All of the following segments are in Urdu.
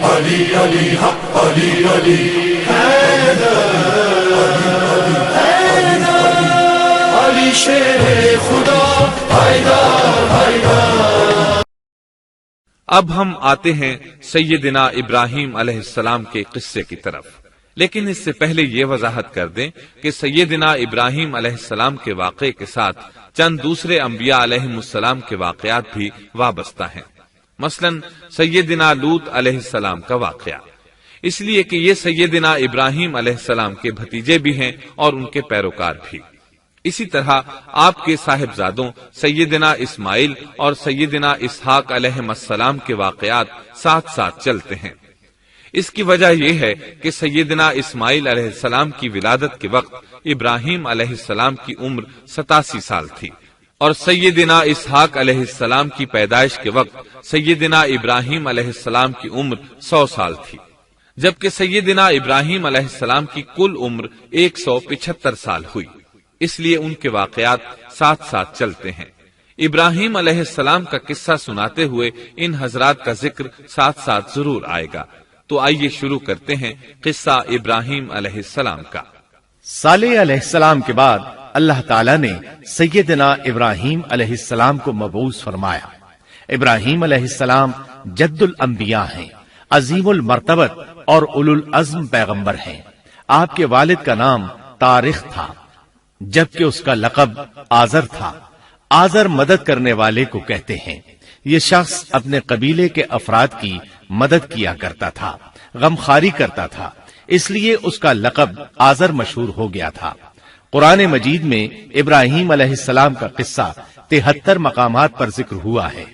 علی علی حق علی علی علی شیر خدا حیدر حیدر۔ اب ہم آتے ہیں سیدنا ابراہیم علیہ السلام کے قصے کی طرف، لیکن اس سے پہلے یہ وضاحت کر دیں کہ سیدنا ابراہیم علیہ السلام کے واقعے کے ساتھ چند دوسرے انبیاء علیہم السلام کے واقعات بھی وابستہ ہیں، مثلا سیدنا لوط علیہ السلام کا واقعہ، اس لیے کہ یہ سیدنا ابراہیم علیہ السلام کے بھتیجے بھی ہیں اور ان کے پیروکار بھی۔ اسی طرح آپ کے صاحبزادوں سیدنا اسماعیل اور سیدنا اسحاق علیہ السلام کے واقعات ساتھ ساتھ چلتے ہیں۔ اس کی وجہ یہ ہے کہ سیدنا اسماعیل علیہ السلام کی ولادت کے وقت ابراہیم علیہ السلام کی عمر 87 سال تھی، اور سیدنا اسحاق علیہ السلام کی پیدائش کے وقت سیدنا ابراہیم علیہ السلام کی عمر 100 سال تھی، جبکہ سیدنا ابراہیم علیہ السلام کی کل عمر 175 سال ہوئی، اس لیے ان کے واقعات ساتھ ساتھ چلتے ہیں۔ ابراہیم علیہ السلام کا قصہ سناتے ہوئے ان حضرات کا ذکر ساتھ ساتھ ضرور آئے گا، تو آئیے شروع کرتے ہیں قصہ ابراہیم علیہ السلام کا۔ صالح علیہ السلام کے بعد اللہ تعالیٰ نے سیدنا ابراہیم علیہ السلام کو مبعوث فرمایا۔ ابراہیم علیہ السلام جد الانبیاء ہیں، عظیم المرتبت اور اولو العزم پیغمبر ہیں۔ آپ کے والد کا نام طارق تھا، جبکہ اس کا لقب آزر تھا۔ آزر مدد کرنے والے کو کہتے ہیں۔ یہ شخص اپنے قبیلے کے افراد کی مدد کیا کرتا تھا، غمخواری کرتا تھا، اس لیے اس کا لقب آزر مشہور ہو گیا تھا۔ قرآن مجید میں ابراہیم علیہ السلام کا قصہ 73 مقامات پر ذکر ہوا ہے۔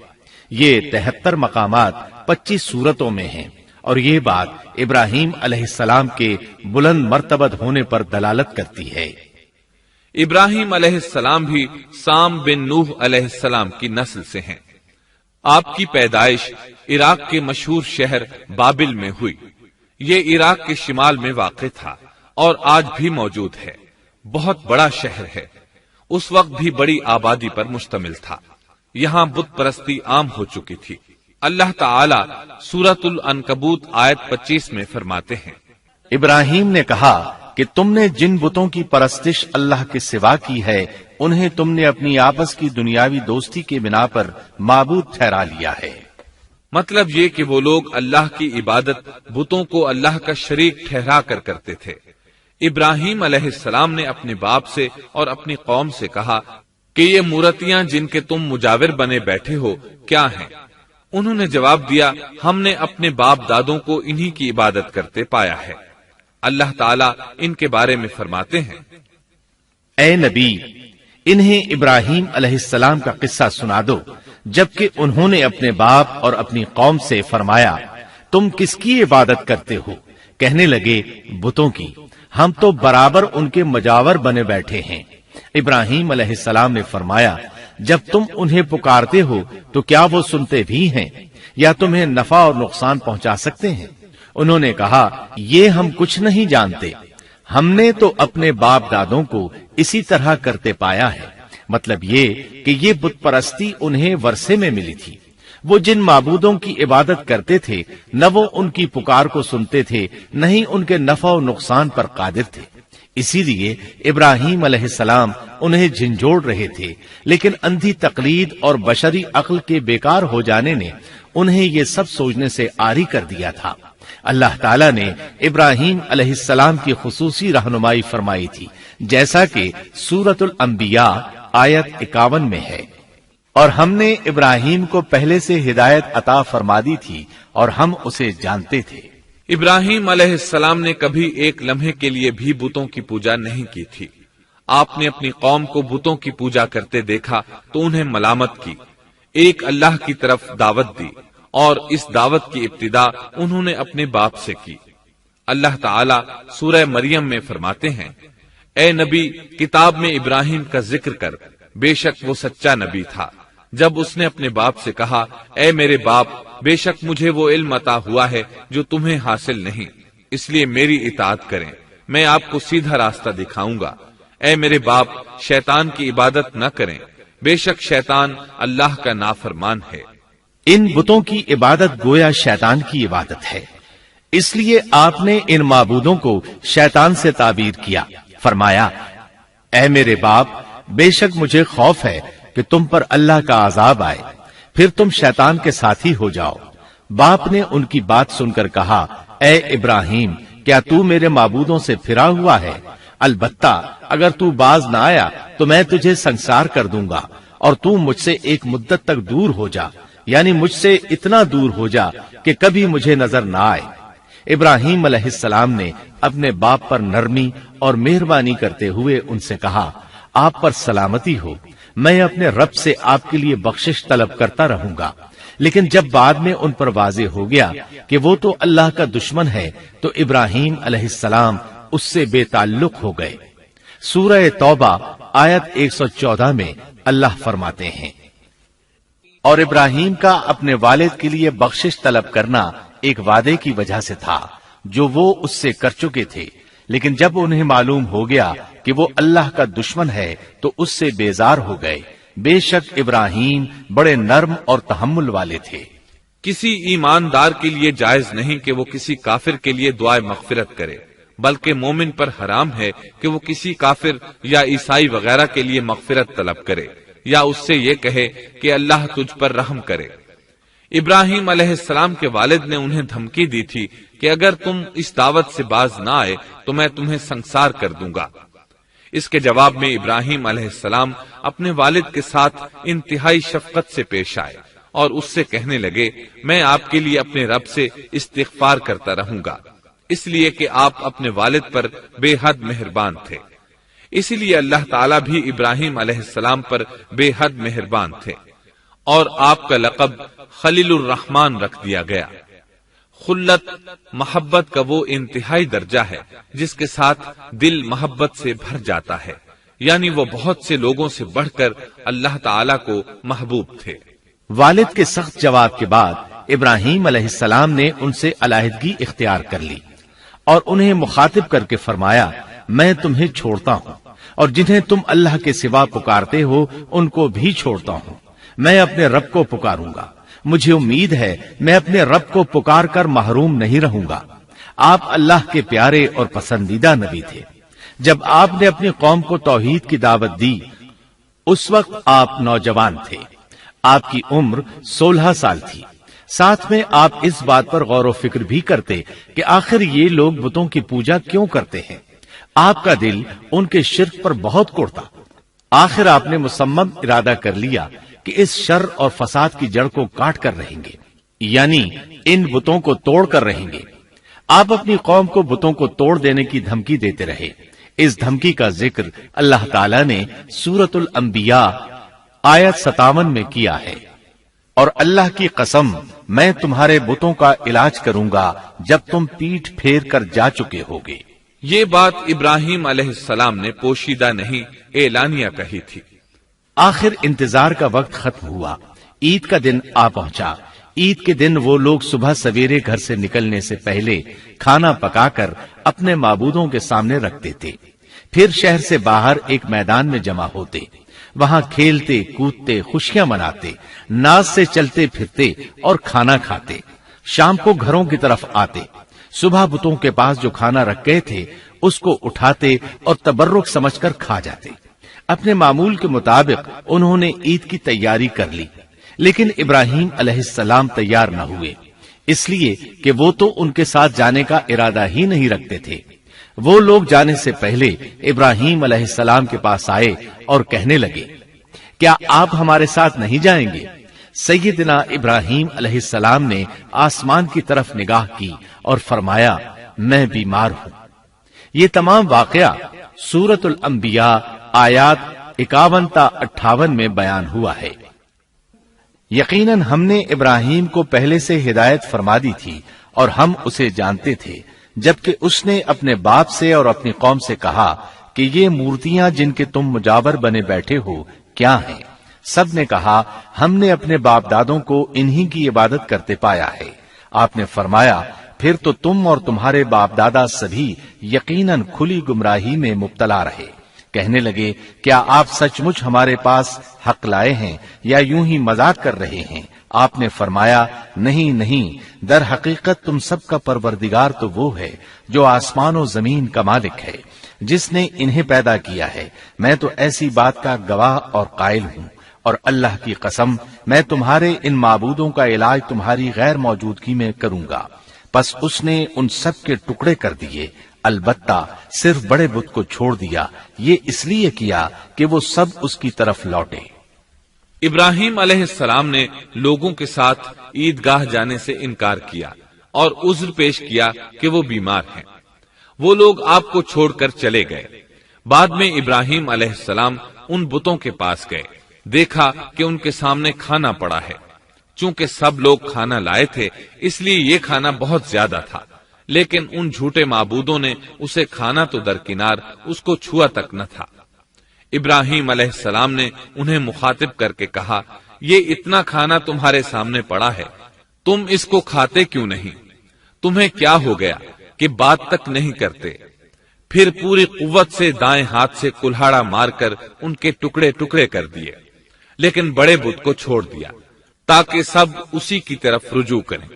یہ 73 مقامات 25 سورتوں میں ہیں، اور یہ بات ابراہیم علیہ السلام کے بلند مرتبت ہونے پر دلالت کرتی ہے۔ ابراہیم علیہ السلام بھی سام بن نوح علیہ السلام کی نسل سے ہیں۔ آپ کی پیدائش عراق کے مشہور شہر بابل میں ہوئی۔ یہ عراق کے شمال میں واقع تھا اور آج بھی موجود ہے۔ بہت بڑا شہر ہے، اس وقت بھی بڑی آبادی پر مشتمل تھا۔ یہاں بت پرستی عام ہو چکی تھی۔ اللہ تعالی سورۃ العنکبوت آیت 25 میں فرماتے ہیں، ابراہیم نے کہا کہ تم نے جن بتوں کی پرستش اللہ کے سوا کی ہے، انہیں تم نے اپنی آپس کی دنیاوی دوستی کے بنا پر معبود ٹھہرا لیا ہے۔ مطلب یہ کہ وہ لوگ اللہ کی عبادت بتوں کو اللہ کا شریک ٹھہرا کر کرتے تھے۔ ابراہیم علیہ السلام نے اپنے باپ سے اور اپنی قوم سے کہا کہ یہ مورتیاں جن کے تم مجاور بنے بیٹھے ہو کیا ہیں؟ انہوں نے جواب دیا، ہم نے اپنے باپ دادوں کو انہی کی عبادت کرتے پایا ہے۔ اللہ تعالیٰ ان کے بارے میں فرماتے ہیں، اے نبی، انہیں ابراہیم علیہ السلام کا قصہ سنا دو، جبکہ انہوں نے اپنے باپ اور اپنی قوم سے فرمایا، تم کس کی عبادت کرتے ہو؟ کہنے لگے، بتوں کی، ہم تو برابر ان کے مجاور بنے بیٹھے ہیں۔ ابراہیم علیہ السلام نے فرمایا، جب تم انہیں پکارتے ہو تو کیا وہ سنتے بھی ہیں یا تمہیں نفع اور نقصان پہنچا سکتے ہیں؟ انہوں نے کہا، یہ ہم کچھ نہیں جانتے، ہم نے تو اپنے باپ دادوں کو اسی طرح کرتے پایا ہے۔ مطلب یہ کہ یہ بت پرستی انہیں ورثے میں ملی تھی۔ وہ جن معبودوں کی عبادت کرتے تھے، نہ وہ ان کی پکار کو سنتے تھے، نہ ہی ان کے نفع و نقصان پر قادر تھے۔ اسی لیے ابراہیم علیہ السلام انہیں جھنجھوڑ رہے تھے، لیکن اندھی تقلید اور بشری عقل کے بیکار ہو جانے نے انہیں یہ سب سوچنے سے عاری کر دیا تھا۔ اللہ تعالیٰ نے ابراہیم علیہ السلام کی خصوصی رہنمائی فرمائی تھی، جیسا کہ سورۃ الانبیاء آیت 51 میں ہے، اور ہم نے ابراہیم کو پہلے سے ہدایت عطا فرما دی تھی اور ہم اسے جانتے تھے۔ ابراہیم علیہ السلام نے کبھی ایک لمحے کے لیے بھی بتوں کی پوجا نہیں کی تھی۔ آپ نے اپنی قوم کو بتوں کی پوجا کرتے دیکھا تو انہیں ملامت کی، ایک اللہ کی طرف دعوت دی، اور اس دعوت کی ابتدا انہوں نے اپنے باپ سے کی۔ اللہ تعالی سورہ مریم میں فرماتے ہیں، اے نبی، کتاب میں ابراہیم کا ذکر کر، بے شک وہ سچا نبی تھا۔ جب اس نے اپنے باپ سے کہا، اے میرے باپ، بے شک مجھے وہ علم عطا ہوا ہے جو تمہیں حاصل نہیں، اس لیے میری اطاعت کریں، میں آپ کو سیدھا راستہ دکھاؤں گا۔ اے میرے باپ، شیطان کی عبادت نہ کریں، بے شک شیطان اللہ کا نافرمان ہے۔ ان بتوں کی عبادت گویا شیطان کی عبادت ہے، اس لیے آپ نے ان معبودوں کو شیطان سے تعبیر کیا، فرمایا اے میرے باپ، بے شک مجھے خوف ہے کہ تم پر اللہ کا عذاب آئے، پھر تم شیطان کے ساتھی ہو جاؤ۔ باپ نے ان کی بات سن کر کہا اے ابراہیم، کیا تو میرے معبودوں سے پھرا ہوا ہے؟ البتہ اگر تو باز نہ آیا تو میں تجھے سنسار کر دوں گا، اور تو مجھ سے ایک مدت تک دور ہو جا، یعنی مجھ سے اتنا دور ہو جا کہ کبھی مجھے نظر نہ آئے۔ ابراہیم علیہ السلام نے اپنے باپ پر نرمی اور مہربانی کرتے ہوئے ان سے کہا آپ پر سلامتی ہو، میں اپنے رب سے آپ کے لیے بخشش طلب کرتا رہوں گا۔ لیکن جب بعد میں ان پر واضح ہو گیا کہ وہ تو اللہ کا دشمن ہے تو ابراہیم علیہ السلام اس سے بے تعلق ہو گئے۔ سورہ توبہ آیت 114 میں اللہ فرماتے ہیں، اور ابراہیم کا اپنے والد کے لیے بخشش طلب کرنا ایک وعدے کی وجہ سے تھا جو وہ اس سے کر چکے تھے، لیکن جب انہیں معلوم ہو گیا کہ وہ اللہ کا دشمن ہے تو اس سے بیزار ہو گئے۔ بے شک ابراہیم بڑے نرم اور تحمل والے تھے۔ کسی ایماندار کے لیے جائز نہیں کہ وہ کسی کافر کے لیے دعائے مغفرت کرے، بلکہ مومن پر حرام ہے کہ وہ کسی کافر یا عیسائی وغیرہ کے لیے مغفرت طلب کرے یا اس سے یہ کہے کہ اللہ تجھ پر رحم کرے۔ ابراہیم علیہ السلام کے والد نے انہیں دھمکی دی تھی کہ اگر تم اس دعوت سے باز نہ آئے تو میں تمہیں سنسار کر دوں گا۔ اس کے جواب میں ابراہیم علیہ السلام اپنے والد کے ساتھ انتہائی شفقت سے پیش آئے اور اس سے کہنے لگے میں آپ کے لیے اپنے رب سے استغفار کرتا رہوں گا، اس لیے کہ آپ اپنے والد پر بے حد مہربان تھے۔ اسی لیے اللہ تعالیٰ بھی ابراہیم علیہ السلام پر بے حد مہربان تھے اور آپ کا لقب خلیل الرحمن رکھ دیا گیا۔ خلت محبت کا وہ انتہائی درجہ ہے جس کے ساتھ دل محبت سے بھر جاتا ہے، یعنی وہ بہت سے لوگوں سے بڑھ کر اللہ تعالیٰ کو محبوب تھے۔ والد کے سخت جواب کے بعد ابراہیم علیہ السلام نے ان سے علیحدگی اختیار کر لی اور انہیں مخاطب کر کے فرمایا میں تمہیں چھوڑتا ہوں اور جنہیں تم اللہ کے سوا پکارتے ہو ان کو بھی چھوڑتا ہوں، میں اپنے رب کو پکاروں گا، مجھے امید ہے میں اپنے رب کو پکار کر محروم نہیں رہوں گا۔ آپ اللہ کے پیارے اور پسندیدہ نبی تھے۔ جب آپ نے اپنی قوم کو توحید کی دعوت دی اس وقت آپ نوجوان تھے، آپ کی عمر 16 سال تھی۔ ساتھ میں آپ اس بات پر غور و فکر بھی کرتے کہ آخر یہ لوگ بتوں کی پوجا کیوں کرتے ہیں۔ آپ کا دل ان کے شرک پر بہت کوڑتا۔ آخر آپ نے مصمم ارادہ کر لیا کہ اس شر اور فساد کی جڑ کو کاٹ کر رہیں گے، یعنی ان بتوں کو توڑ کر رہیں گے۔ آپ اپنی قوم کو بتوں کو توڑ دینے کی دھمکی دیتے رہے۔ اس دھمکی کا ذکر اللہ تعالیٰ نے سورۃ الانبیاء آیت 57 میں کیا ہے، اور اللہ کی قسم میں تمہارے بتوں کا علاج کروں گا جب تم پیٹھ پھیر کر جا چکے ہوگے۔ یہ بات ابراہیم علیہ السلام نے پوشیدہ نہیں اعلانیہ کہی تھی۔ آخر انتظار کا وقت ختم ہوا، عید کا دن آ پہنچا۔ عید کے دن وہ لوگ صبح سویرے گھر سے نکلنے سے پہلے کھانا پکا کر اپنے معبودوں کے سامنے رکھتے تھے، پھر شہر سے باہر ایک میدان میں جمع ہوتے، وہاں کھیلتے کودتے خوشیاں مناتے، ناز سے چلتے پھرتے اور کھانا کھاتے۔ شام کو گھروں کی طرف آتے، صبح بتوں کے پاس جو کھانا رکھ گئے تھے اس کو اٹھاتے اور تبرک سمجھ کر کھا جاتے۔ اپنے معمول کے مطابق انہوں نے عید کی تیاری کر لی، لیکن ابراہیم علیہ السلام تیار نہ ہوئے، اس لیے کہ وہ تو ان کے ساتھ جانے کا ارادہ ہی نہیں رکھتے تھے۔ وہ لوگ جانے سے پہلے ابراہیم علیہ السلام کے پاس آئے اور کہنے لگے کیا آپ ہمارے ساتھ نہیں جائیں گے؟ سیدنا ابراہیم علیہ السلام نے آسمان کی طرف نگاہ کی اور فرمایا میں بیمار ہوں۔ یہ تمام واقعہ سورۃ الانبیاء آیات 51 تا 58 میں بیان ہوا ہے۔ یقیناً ہم نے ابراہیم کو پہلے سے ہدایت فرما دی تھی اور ہم اسے جانتے تھے، جبکہ اس نے اپنے باپ سے اور اپنی قوم سے کہا کہ یہ مورتیاں جن کے تم مجاور بنے بیٹھے ہو کیا ہیں؟ سب نے کہا ہم نے اپنے باپ دادوں کو انہی کی عبادت کرتے پایا ہے۔ آپ نے فرمایا پھر تو تم اور تمہارے باپ دادا سبھی یقیناً کھلی گمراہی میں مبتلا رہے، کہنے لگے کیا آپ سچ مچ ہمارے پاس حق لائے ہیں یا یوں ہی مذاق کر رہے ہیں؟ آپ نے فرمایا نہیں نہیں، در حقیقت تم سب کا پروردگار تو وہ ہے جو آسمان و زمین کا مالک ہے، جس نے انہیں پیدا کیا ہے، میں تو ایسی بات کا گواہ اور قائل ہوں، اور اللہ کی قسم میں تمہارے ان معبودوں کا علاج تمہاری غیر موجودگی میں کروں گا۔ پس اس نے ان سب کے ٹکڑے کر دیے، البتہ صرف بڑے بت کو چھوڑ دیا، یہ اس لیے کیا کہ وہ سب اس کی طرف لوٹے۔ ابراہیم علیہ السلام نے لوگوں کے ساتھ عیدگاہ جانے سے انکار کیا اور عذر پیش کیا کہ وہ بیمار ہیں۔ وہ لوگ آپ کو چھوڑ کر چلے گئے۔ بعد میں ابراہیم علیہ السلام ان بتوں کے پاس گئے، دیکھا کہ ان کے سامنے کھانا پڑا ہے۔ چونکہ سب لوگ کھانا لائے تھے اس لیے یہ کھانا بہت زیادہ تھا، لیکن ان جھوٹے معبودوں نے اسے کھانا تو درکنار اس کو چھوا تک نہ تھا۔ ابراہیم علیہ السلام نے انہیں مخاطب کر کے کہا، یہ اتنا کھانا تمہارے سامنے پڑا ہے، تم اس کو کھاتے کیوں نہیں؟ تمہیں کیا ہو گیا کہ بات تک نہیں کرتے؟ پھر پوری قوت سے دائیں ہاتھ سے کلہاڑا مار کر ان کے ٹکڑے ٹکڑے کر دیے، لیکن بڑے بت کو چھوڑ دیا تاکہ سب اسی کی طرف رجوع کریں۔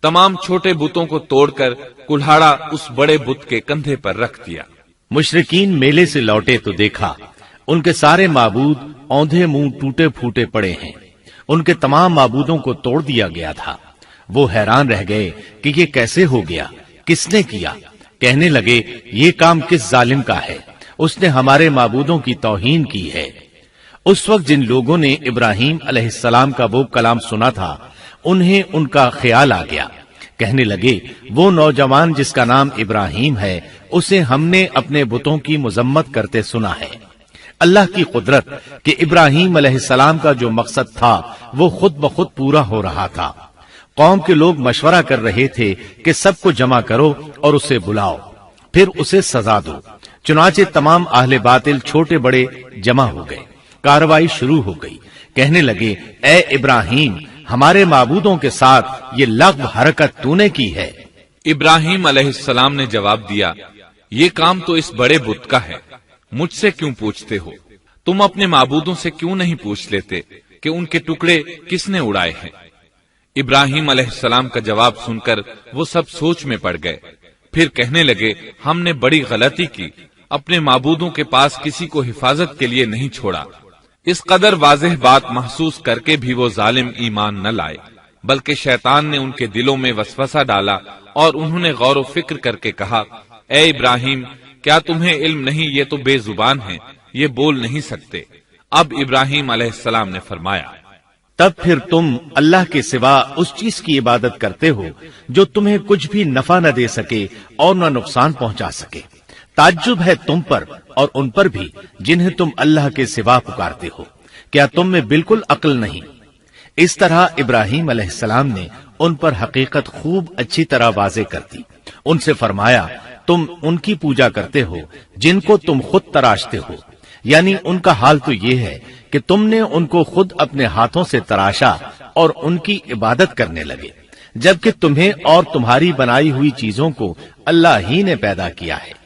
تمام چھوٹے بتوں کو توڑ کر کلہاڑا اس بڑے بت کے کندھے پر رکھ دیا۔ مشرکین میلے سے لوٹے تو دیکھا ان کے سارے معبود اوندھے منہ ٹوٹے پھوٹے پڑے ہیں، ان کے تمام معبودوں کو توڑ دیا گیا تھا۔ وہ حیران رہ گئے کہ یہ کیسے ہو گیا، کس نے کیا؟ کہنے لگے یہ کام کس ظالم کا ہے، اس نے ہمارے معبودوں کی توہین کی ہے۔ اس وقت جن لوگوں نے ابراہیم علیہ السلام کا وہ کلام سنا تھا انہیں ان کا خیال آ گیا، کہنے لگے وہ نوجوان جس کا نام ابراہیم ہے اسے ہم نے اپنے بتوں کی مذمت کرتے سنا ہے۔ اللہ کی قدرت کہ ابراہیم علیہ السلام کا جو مقصد تھا وہ خود بخود پورا ہو رہا تھا۔ قوم کے لوگ مشورہ کر رہے تھے کہ سب کو جمع کرو اور اسے بلاؤ، پھر اسے سزا دو۔ چنانچہ تمام اہل باطل چھوٹے بڑے جمع ہو گئے، کارروائی شروع ہو گئی۔ کہنے لگے اے ابراہیم، ہمارے معبودوں کے ساتھ یہ لغو حرکت تو نے کی ہے۔ ابراہیم علیہ السلام نے جواب دیا، یہ کام تو اس بڑے بت کا ہے، مجھ سے کیوں پوچھتے ہو؟ تم اپنے معبودوں سے کیوں نہیں پوچھ لیتے کہ ان کے ٹکڑے کس نے اڑائے ہیں؟ ابراہیم علیہ السلام کا جواب سن کر وہ سب سوچ میں پڑ گئے، پھر کہنے لگے ہم نے بڑی غلطی کی، اپنے معبودوں کے پاس کسی کو حفاظت کے لیے نہیں چھوڑا۔ اس قدر واضح بات محسوس کر کے بھی وہ ظالم ایمان نہ لائے، بلکہ شیطان نے ان کے دلوں میں وسوسہ ڈالا اور انہوں نے غور و فکر کر کے کہا، اے ابراہیم، کیا تمہیں علم نہیں؟ یہ تو بے زبان ہیں، یہ بول نہیں سکتے۔ اب ابراہیم علیہ السلام نے فرمایا، تب پھر تم اللہ کے سوا اس چیز کی عبادت کرتے ہو جو تمہیں کچھ بھی نفع نہ دے سکے اور نہ نقصان پہنچا سکے۔ تعجب ہے تم پر اور ان پر بھی جنہیں تم اللہ کے سوا پکارتے ہو، کیا تم میں بالکل عقل نہیں؟ اس طرح ابراہیم علیہ السلام نے ان پر حقیقت خوب اچھی طرح واضح کر دی۔ ان سے فرمایا تم ان کی پوجا کرتے ہو جن کو تم خود تراشتے ہو، یعنی ان کا حال تو یہ ہے کہ تم نے ان کو خود اپنے ہاتھوں سے تراشا اور ان کی عبادت کرنے لگے، جبکہ تمہیں اور تمہاری بنائی ہوئی چیزوں کو اللہ ہی نے پیدا کیا ہے۔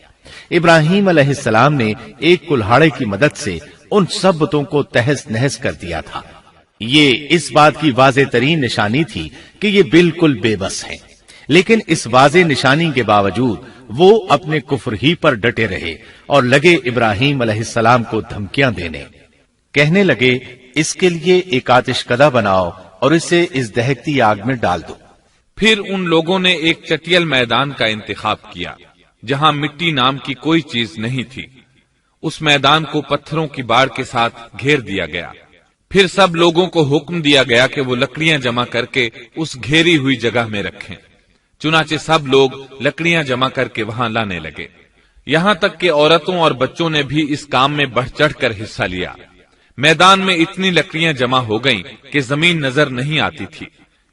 ابراہیم علیہ السلام نے ایک کلہاڑے کی مدد سے ان سب بتوں کو تہس نہس کر دیا تھا۔ یہ اس بات کی واضح ترین نشانی تھی کہ یہ بالکل بے بس ہیں، لیکن اس واضح نشانی کے باوجود وہ اپنے کفر ہی پر ڈٹے رہے اور لگے ابراہیم علیہ السلام کو دھمکیاں دینے۔ کہنے لگے اس کے لیے ایک آتش کدہ بناؤ اور اسے اس دہکتی آگ میں ڈال دو۔ پھر ان لوگوں نے ایک چٹیل میدان کا انتخاب کیا جہاں مٹی نام کی کوئی چیز نہیں تھی۔ اس میدان کو پتھروں کی باڑ کے ساتھ گھیر دیا گیا۔ پھر سب لوگوں کو حکم دیا گیا کہ وہ لکڑیاں جمع کر کے اس گھیری ہوئی جگہ میں رکھیں۔ چنانچہ سب لوگ لکڑیاں جمع کر کے وہاں لانے لگے، یہاں تک کہ عورتوں اور بچوں نے بھی اس کام میں بڑھ چڑھ کر حصہ لیا۔ میدان میں اتنی لکڑیاں جمع ہو گئیں کہ زمین نظر نہیں آتی تھی۔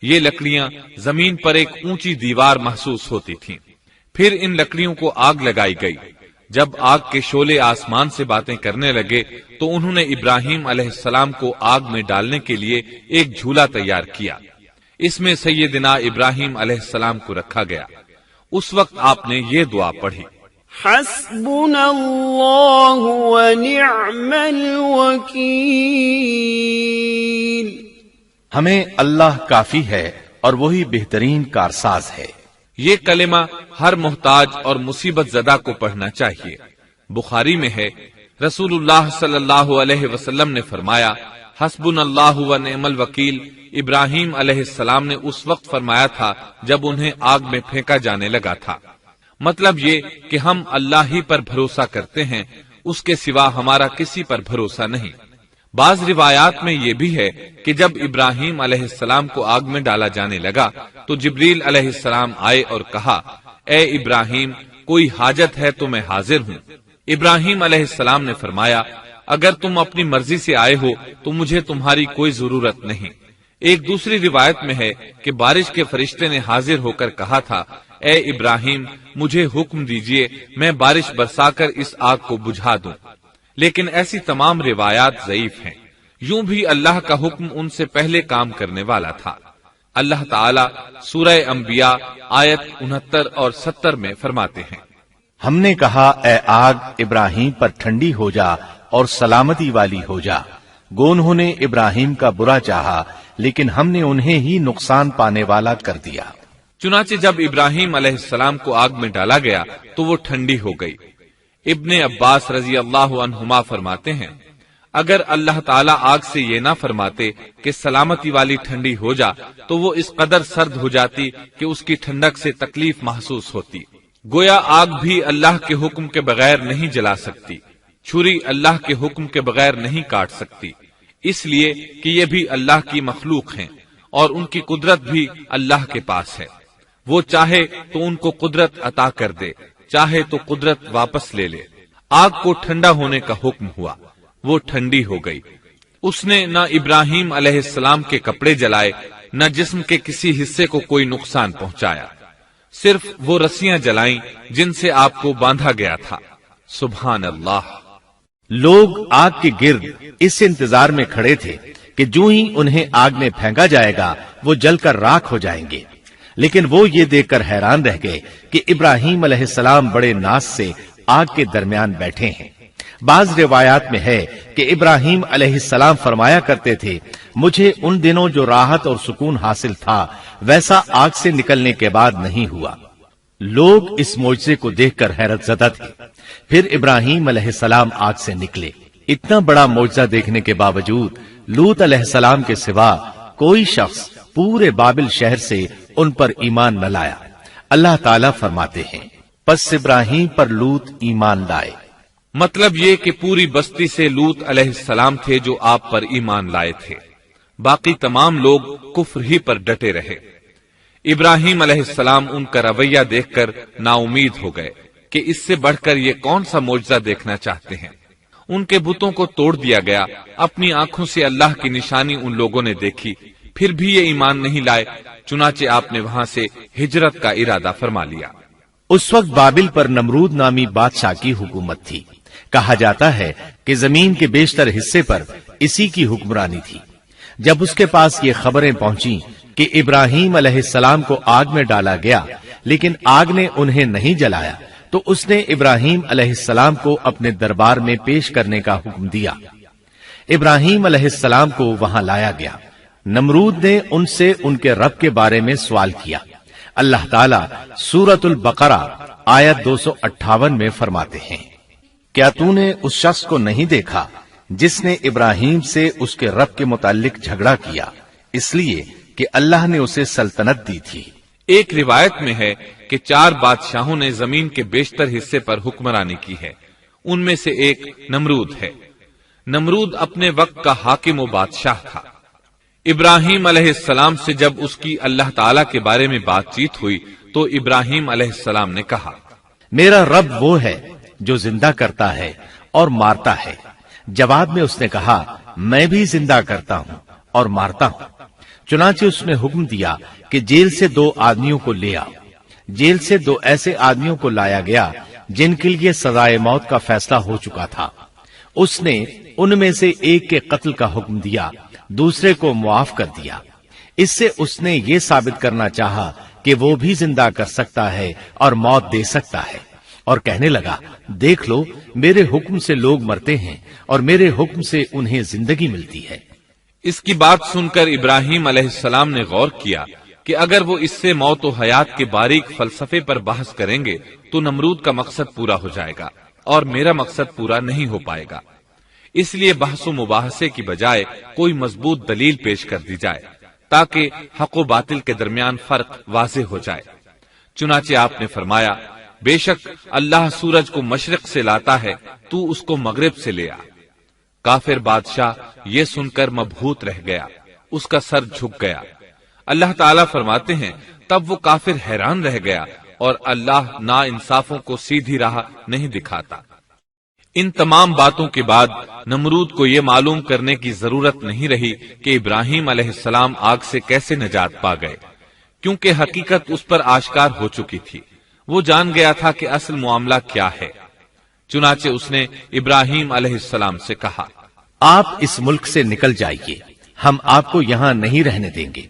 یہ لکڑیاں زمین پر ایک اونچی دیوار محسوس ہوتی تھیں۔ پھر ان لکڑیوں کو آگ لگائی گئی۔ جب آگ کے شعلے آسمان سے باتیں کرنے لگے تو انہوں نے ابراہیم علیہ السلام کو آگ میں ڈالنے کے لیے ایک جھولا تیار کیا۔ اس میں سیدنا ابراہیم علیہ السلام کو رکھا گیا۔ اس وقت آپ نے یہ دعا پڑھی، حسبنا اللہ ونعم الوکیل. ہمیں اللہ کافی ہے اور وہی بہترین کارساز ہے. یہ کلمہ ہر محتاج اور مصیبت زدہ کو پڑھنا چاہیے. بخاری میں ہے رسول اللہ صلی اللہ علیہ وسلم نے فرمایا حسبنا اللہ و نعم الوکیل ابراہیم علیہ السلام نے اس وقت فرمایا تھا جب انہیں آگ میں پھینکا جانے لگا تھا. مطلب یہ کہ ہم اللہ ہی پر بھروسہ کرتے ہیں، اس کے سوا ہمارا کسی پر بھروسہ نہیں. بعض روایات میں یہ بھی ہے کہ جب ابراہیم علیہ السلام کو آگ میں ڈالا جانے لگا تو جبریل علیہ السلام آئے اور کہا اے ابراہیم کوئی حاجت ہے تو میں حاضر ہوں. ابراہیم علیہ السلام نے فرمایا اگر تم اپنی مرضی سے آئے ہو تو مجھے تمہاری کوئی ضرورت نہیں. ایک دوسری روایت میں ہے کہ بارش کے فرشتے نے حاضر ہو کر کہا تھا اے ابراہیم مجھے حکم دیجئے میں بارش برسا کر اس آگ کو بجھا دوں. لیکن ایسی تمام روایات ضعیف ہیں. یوں بھی اللہ کا حکم ان سے پہلے کام کرنے والا تھا. اللہ تعالی سورہ انبیاء آیت 69 اور 70 میں فرماتے ہیں ہم نے کہا اے آگ ابراہیم پر ٹھنڈی ہو جا اور سلامتی والی ہو جا. گو انہوں نے ابراہیم کا برا چاہا لیکن ہم نے انہیں ہی نقصان پانے والا کر دیا. چنانچہ جب ابراہیم علیہ السلام کو آگ میں ڈالا گیا تو وہ ٹھنڈی ہو گئی. ابن عباس رضی اللہ عنہما فرماتے ہیں اگر اللہ تعالیٰ آگ سے یہ نہ فرماتے کہ سلامتی والی ٹھنڈی ہو جا تو وہ اس قدر سرد ہو جاتی کہ اس کی ٹھنڈک سے تکلیف محسوس ہوتی. گویا آگ بھی اللہ کے حکم کے بغیر نہیں جلا سکتی، چھری اللہ کے حکم کے بغیر نہیں کاٹ سکتی، اس لیے کہ یہ بھی اللہ کی مخلوق ہیں اور ان کی قدرت بھی اللہ کے پاس ہے. وہ چاہے تو ان کو قدرت عطا کر دے، چاہے تو قدرت واپس لے لے. آگ کو ٹھنڈا ہونے کا حکم ہوا، وہ ٹھنڈی ہو گئی. اس نے نہ ابراہیم علیہ السلام کے کپڑے جلائے نہ جسم کے کسی حصے کو کوئی نقصان پہنچایا، صرف وہ رسیاں جلائیں جن سے آپ کو باندھا گیا تھا. سبحان اللہ. لوگ آگ کے گرد اس انتظار میں کھڑے تھے کہ جو ہی انہیں آگ میں پھینکا جائے گا وہ جل کر راکھ ہو جائیں گے. لیکن وہ یہ دیکھ کر حیران رہ گئے کہ ابراہیم علیہ السلام بڑے ناز سے آگ کے درمیان بیٹھے ہیں. بعض روایات میں ہے کہ ابراہیم علیہ السلام فرمایا کرتے تھے مجھے ان دنوں جو راحت اور سکون حاصل تھا ویسا آگ سے نکلنے کے بعد نہیں ہوا. لوگ اس معجزے کو دیکھ کر حیرت زدہ تھے. پھر ابراہیم علیہ السلام آگ سے نکلے. اتنا بڑا معجزہ دیکھنے کے باوجود لوط علیہ السلام کے سوا کوئی شخص پورے بابل شہر سے ان پر ایمان نہ لایا. اللہ تعالیٰ فرماتے ہیں پس ابراہیم پر لوط ایمان لائے. مطلب یہ کہ پوری بستی سے لوط علیہ السلام تھے جو آپ پر ایمان لائے تھے، باقی تمام لوگ کفر ہی پر ڈٹے رہے. ابراہیم علیہ السلام ان کا رویہ دیکھ کر نا امید ہو گئے کہ اس سے بڑھ کر یہ کون سا معجزہ دیکھنا چاہتے ہیں. ان کے بتوں کو توڑ دیا گیا. اپنی آنکھوں سے اللہ کی نشانی ان لوگوں نے دیکھی، پھر بھی یہ ایمان نہیں لائے. چنانچہ آپ نے وہاں سے ہجرت کا ارادہ فرما لیا. اس وقت بابل پر نمرود نامی بادشاہ کی حکومت تھی. کہا جاتا ہے کہ زمین کے بیشتر حصے پر اسی کی حکمرانی تھی. جب اس کے پاس یہ خبریں پہنچیں کہ ابراہیم علیہ السلام کو آگ میں ڈالا گیا لیکن آگ نے انہیں نہیں جلایا تو اس نے ابراہیم علیہ السلام کو اپنے دربار میں پیش کرنے کا حکم دیا. ابراہیم علیہ السلام کو وہاں لایا گیا. نمرود نے ان سے ان کے رب کے بارے میں سوال کیا. اللہ تعالیٰ سورۃ البقرہ آیت 258 میں فرماتے ہیں کیا تو نے اس شخص کو نہیں دیکھا جس نے ابراہیم سے اس کے رب کے متعلق جھگڑا کیا اس لیے کہ اللہ نے اسے سلطنت دی تھی. ایک روایت میں ہے کہ 4 بادشاہوں نے زمین کے بیشتر حصے پر حکمرانی کی ہے. ان میں سے ایک نمرود ہے. نمرود اپنے وقت کا حاکم و بادشاہ تھا. ابراہیم علیہ السلام سے جب اس کی اللہ تعالیٰ کے بارے میں بات چیت ہوئی تو ابراہیم علیہ السلام نے کہا میرا رب وہ ہے جو زندہ کرتا ہے اور مارتا ہے. جواب میں اس نے کہا میں بھی زندہ کرتا ہوں اور مارتا ہوں. چنانچہ اس نے حکم دیا کہ جیل سے 2 آدمیوں کو لے آؤ. جیل سے 2 ایسے آدمیوں کو لایا گیا جن کے لیے سزائے موت کا فیصلہ ہو چکا تھا. اس نے ان میں سے ایک کے قتل کا حکم دیا، دوسرے کو معاف کر دیا. اس سے اس نے یہ ثابت کرنا چاہا کہ وہ بھی زندہ کر سکتا ہے اور موت دے سکتا ہے. اور کہنے لگا دیکھ لو میرے حکم سے لوگ مرتے ہیں اور میرے حکم سے انہیں زندگی ملتی ہے۔ اس کی بات سن کر ابراہیم علیہ السلام نے غور کیا کہ اگر وہ اس سے موت و حیات کے باریک فلسفے پر بحث کریں گے تو نمرود کا مقصد پورا ہو جائے گا اور میرا مقصد پورا نہیں ہو پائے گا۔ اس لیے بحث و مباحثے کی بجائے کوئی مضبوط دلیل پیش کر دی جائے تاکہ حق و باطل کے درمیان فرق واضح ہو جائے۔ چنانچہ آپ نے فرمایا بے شک اللہ سورج کو مشرق سے لاتا ہے تو اس کو مغرب سے لے آ۔ کافر بادشاہ یہ سن کر مبہوت رہ گیا، اس کا سر جھک گیا۔ اللہ تعالیٰ فرماتے ہیں تب وہ کافر حیران رہ گیا اور اللہ نا انصافوں کو سیدھی راہ نہیں دکھاتا۔ ان تمام باتوں کے بعد نمرود کو یہ معلوم کرنے کی ضرورت نہیں رہی کہ ابراہیم علیہ السلام آگ سے کیسے نجات پا گئے، کیونکہ حقیقت اس پر آشکار ہو چکی تھی۔ وہ جان گیا تھا کہ اصل معاملہ کیا ہے۔ چنانچہ اس نے ابراہیم علیہ السلام سے کہا آپ اس ملک سے نکل جائیے، ہم آپ کو یہاں نہیں رہنے دیں گے۔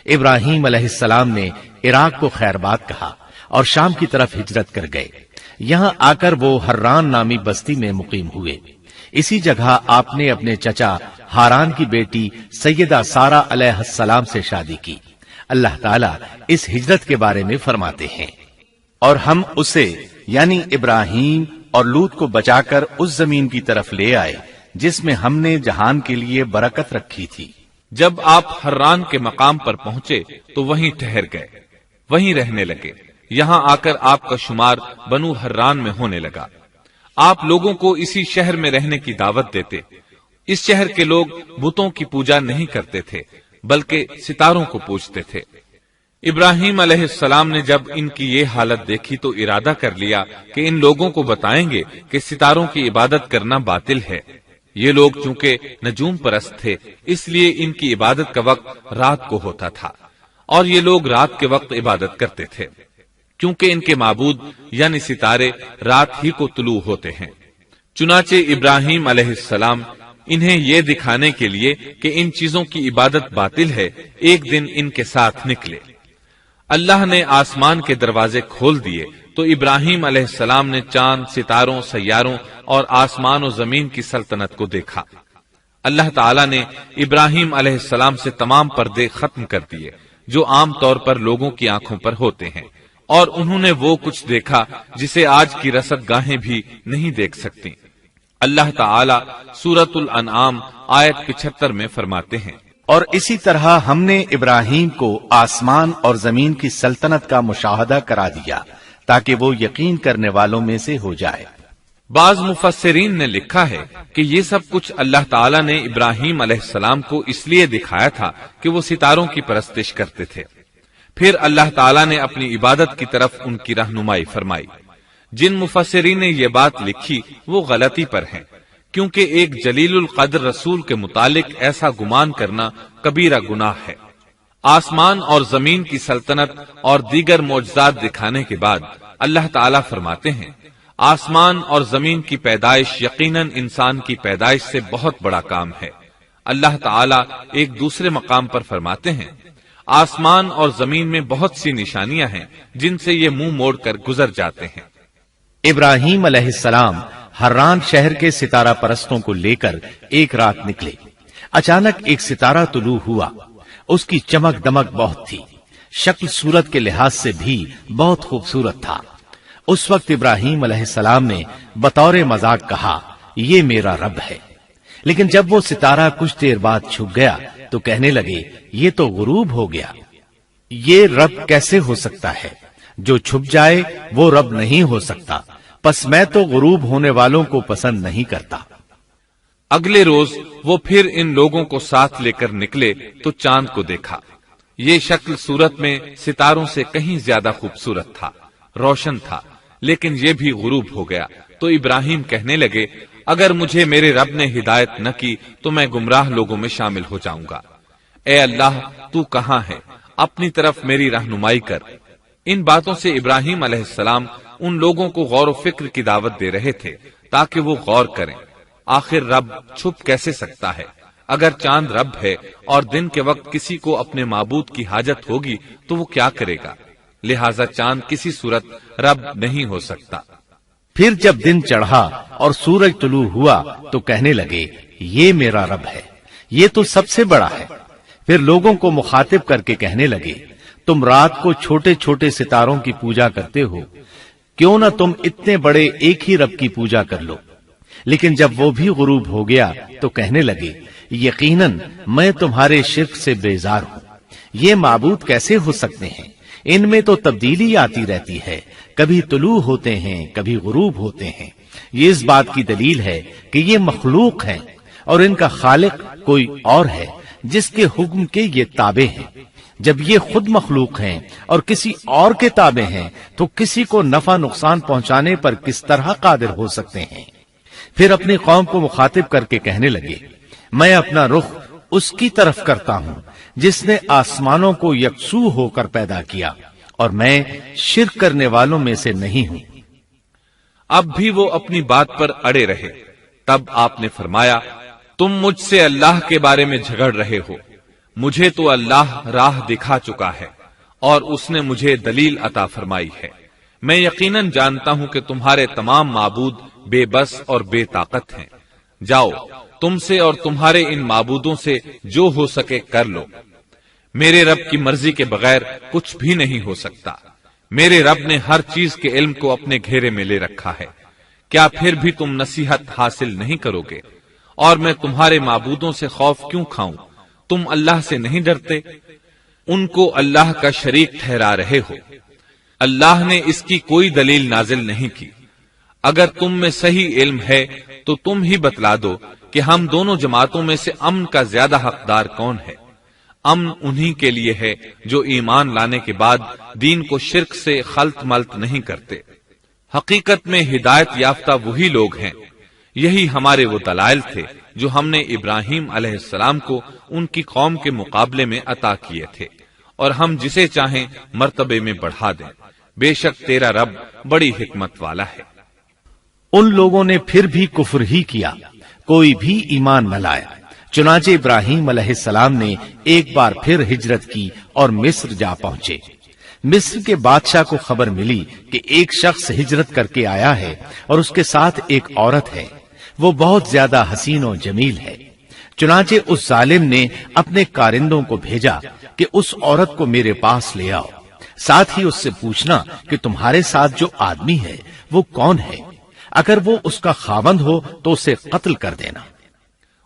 ابراہیم علیہ السلام نے عراق کو خیر بات کہا اور شام کی طرف ہجرت کر گئے۔ یہاں آ کر وہ حران نامی بستی میں مقیم ہوئے۔ اسی جگہ آپ نے اپنے چچا ہاران کی بیٹی سیدہ سارہ علیہ السلام سے شادی کی۔ اللہ تعالیٰ اس ہجرت کے بارے میں فرماتے ہیں اور ہم اسے یعنی ابراہیم اور لوط کو بچا کر اس زمین کی طرف لے آئے جس میں ہم نے جہان کے لیے برکت رکھی تھی۔ جب آپ حران کے مقام پر پہنچے تو وہیں ٹھہر گئے، وہیں رہنے لگے۔ یہاں آ کر آپ کا شمار بنو حران میں ہونے لگا۔ آپ لوگوں کو اسی شہر میں رہنے کی دعوت دیتے۔ اس شہر کے لوگ بتوں کی پوجا نہیں کرتے تھے بلکہ ستاروں کو پوجتے تھے۔ ابراہیم علیہ السلام نے جب ان کی یہ حالت دیکھی تو ارادہ کر لیا کہ ان لوگوں کو بتائیں گے کہ ستاروں کی عبادت کرنا باطل ہے۔ یہ لوگ چونکہ نجوم پرست تھے اس لیے ان کی عبادت کا وقت رات کو ہوتا تھا اور یہ لوگ رات کے وقت عبادت کرتے تھے، کیونکہ ان کے معبود یعنی ستارے رات ہی کو طلوع ہوتے ہیں۔ چنانچہ ابراہیم علیہ السلام انہیں یہ دکھانے کے لیے کہ ان چیزوں کی عبادت باطل ہے ایک دن ان کے ساتھ نکلے۔ اللہ نے آسمان کے دروازے کھول دیے تو ابراہیم علیہ السلام نے چاند، ستاروں، سیاروں اور آسمان و زمین کی سلطنت کو دیکھا۔ اللہ تعالیٰ نے ابراہیم علیہ السلام سے تمام پردے ختم کر دیے جو عام طور پر لوگوں کی آنکھوں پر ہوتے ہیں، اور انہوں نے وہ کچھ دیکھا جسے آج کی رصد گاہیں بھی نہیں دیکھ سکتی۔ اللہ تعالیٰ سورۃ الانعام آیت 75 میں فرماتے ہیں اور اسی طرح ہم نے ابراہیم کو آسمان اور زمین کی سلطنت کا مشاہدہ کرا دیا تاکہ وہ یقین کرنے والوں میں سے ہو جائے۔ بعض مفسرین نے لکھا ہے کہ یہ سب کچھ اللہ تعالیٰ نے ابراہیم علیہ السلام کو اس لیے دکھایا تھا کہ وہ ستاروں کی پرستش کرتے تھے۔ پھر اللہ تعالیٰ نے اپنی عبادت کی طرف ان کی رہنمائی فرمائی۔ جن مفسرین نے یہ بات لکھی وہ غلطی پر ہیں، کیونکہ ایک جلیل القدر رسول کے متعلق ایسا گمان کرنا کبیرہ گناہ ہے۔ آسمان اور زمین کی سلطنت اور دیگر معجزات دکھانے کے بعد اللہ تعالیٰ فرماتے ہیں آسمان اور زمین کی پیدائش یقیناً انسان کی پیدائش سے بہت بڑا کام ہے۔ اللہ تعالیٰ ایک دوسرے مقام پر فرماتے ہیں آسمان اور زمین میں بہت سی نشانیاں ہیں جن سے یہ منہ موڑ کر گزر جاتے ہیں۔ ابراہیم علیہ السلام حران شہر کے ستارہ پرستوں کو لے کر ایک رات نکلے۔ اچانک ایک ستارہ طلوع ہوا، اس کی چمک دمک بہت تھی، شکل صورت کے لحاظ سے بھی بہت خوبصورت تھا۔ اس وقت ابراہیم علیہ السلام نے بطور مذاق کہا یہ میرا رب ہے، لیکن جب وہ ستارہ کچھ دیر بعد چھپ گیا تو کہنے لگے یہ تو غروب ہو گیا، یہ رب کیسے ہو سکتا ہے؟ جو چھپ جائے وہ رب نہیں ہو سکتا، پس میں تو غروب ہونے والوں کو پسند نہیں کرتا۔ اگلے روز وہ پھر ان لوگوں کو ساتھ لے کر نکلے تو چاند کو دیکھا۔ یہ شکل صورت میں ستاروں سے کہیں زیادہ خوبصورت تھا، روشن تھا، لیکن یہ بھی غروب ہو گیا تو ابراہیم کہنے لگے اگر مجھے میرے رب نے ہدایت نہ کی تو میں گمراہ لوگوں میں شامل ہو جاؤں گا۔ اے اللہ تو کہاں ہے؟ اپنی طرف میری رہنمائی کر۔ ان باتوں سے ابراہیم علیہ السلام ان لوگوں کو غور و فکر کی دعوت دے رہے تھے تاکہ وہ غور کریں آخر رب چھپ کیسے سکتا ہے؟ اگر چاند رب ہے اور دن کے وقت کسی کو اپنے معبود کی حاجت ہوگی تو وہ کیا کرے گا؟ لہذا چاند کسی صورت رب نہیں ہو سکتا۔ پھر جب دن چڑھا اور سورج طلوع ہوا تو کہنے لگے یہ میرا رب ہے، یہ تو سب سے بڑا ہے۔ پھر لوگوں کو مخاطب کر کے کہنے لگے تم رات کو چھوٹے چھوٹے ستاروں کی پوجا کرتے ہو، کیوں نہ تم اتنے بڑے ایک ہی رب کی پوجا کر لو۔ لیکن جب وہ بھی غروب ہو گیا تو کہنے لگے یقیناً میں تمہارے شرک سے بیزار ہوں، یہ معبود کیسے ہو سکتے ہیں؟ ان میں تو تبدیلی آتی رہتی ہے، کبھی طلوع ہوتے ہیں کبھی غروب ہوتے ہیں۔ یہ اس بات کی دلیل ہے کہ یہ مخلوق ہیں اور ان کا خالق کوئی اور ہے جس کے حکم کے یہ تابع ہیں۔ جب یہ خود مخلوق ہیں اور کسی اور کے تابع ہیں تو کسی کو نفع نقصان پہنچانے پر کس طرح قادر ہو سکتے ہیں؟ پھر اپنی قوم کو مخاطب کر کے کہنے لگے میں اپنا رخ اس کی طرف کرتا ہوں جس نے آسمانوں کو یکسو ہو کر پیدا کیا، اور میں شرک کرنے والوں میں سے نہیں ہوں۔ اب بھی وہ اپنی بات پر اڑے رہے۔ تب آپ نے فرمایا تم مجھ سے اللہ کے بارے میں جھگڑ رہے ہو، مجھے تو اللہ راہ دکھا چکا ہے اور اس نے مجھے دلیل عطا فرمائی ہے۔ میں یقیناً جانتا ہوں کہ تمہارے تمام معبود بے بس اور بے طاقت ہیں۔ جاؤ تم سے اور تمہارے ان معبودوں سے جو ہو سکے کر لو، میرے رب کی مرضی کے بغیر کچھ بھی نہیں ہو سکتا۔ میرے رب نے ہر چیز کے علم کو اپنے گھیرے میں لے رکھا ہے، کیا پھر بھی تم نصیحت حاصل نہیں کرو گے؟ اور میں تمہارے معبودوں سے خوف کیوں کھاؤں؟ تم اللہ سے نہیں ڈرتے؟ ان کو اللہ کا شریک ٹھہرا رہے ہو۔ اللہ نے اس کی کوئی دلیل نازل نہیں کی۔ اگر تم میں صحیح علم ہے تو تم ہی بتلا دو کہ ہم دونوں جماعتوں میں سے امن کا زیادہ حقدار کون ہے۔ امن انہی کے لیے ہے جو ایمان لانے کے بعد دین کو شرک سے خلط ملط نہیں کرتے۔ حقیقت میں ہدایت یافتہ وہی لوگ ہیں۔ یہی ہمارے وہ دلائل تھے جو ہم نے ابراہیم علیہ السلام کو ان کی قوم کے مقابلے میں عطا کیے تھے، اور ہم جسے چاہیں مرتبے میں بڑھا دیں۔ بے شک تیرا رب بڑی حکمت والا ہے۔ ان لوگوں نے پھر بھی کفر ہی کیا، کوئی بھی ایمان نہ لایا۔ چنانچہ ابراہیم علیہ السلام نے ایک بار پھر ہجرت کی اور مصر جا پہنچے۔ مصر کے بادشاہ کو خبر ملی کہ ایک شخص ہجرت کر کے آیا ہے اور اس کے ساتھ ایک عورت ہے، وہ بہت زیادہ حسین و جمیل ہے۔ چنانچہ اس ظالم نے اپنے کارندوں کو بھیجا کہ اس عورت کو میرے پاس لے آؤ، ساتھ ہی اس سے پوچھنا کہ تمہارے ساتھ جو آدمی ہے وہ کون ہے، اگر وہ اس کا خاوند ہو تو اسے قتل کر دینا۔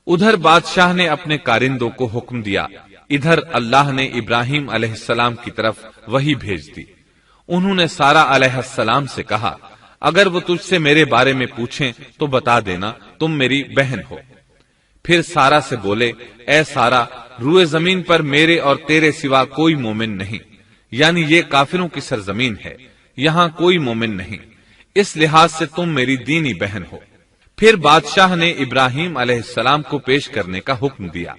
ادھر بادشاہ نے اپنے کارندوں کو حکم دیا، ادھر اللہ نے ابراہیم علیہ السلام کی طرف وحی بھیج دی۔ انہوں نے سارا علیہ السلام سے کہا اگر وہ تجھ سے میرے بارے میں پوچھیں تو بتا دینا تم میری بہن ہو۔ پھر سارا سے بولے اے سارا، روئے زمین پر میرے اور تیرے سوا کوئی مومن نہیں، یعنی یہ کافروں کی سرزمین ہے، یہاں کوئی مومن نہیں، اس لحاظ سے تم میری دینی بہن ہو۔ پھر بادشاہ نے ابراہیم علیہ السلام کو پیش کرنے کا حکم دیا۔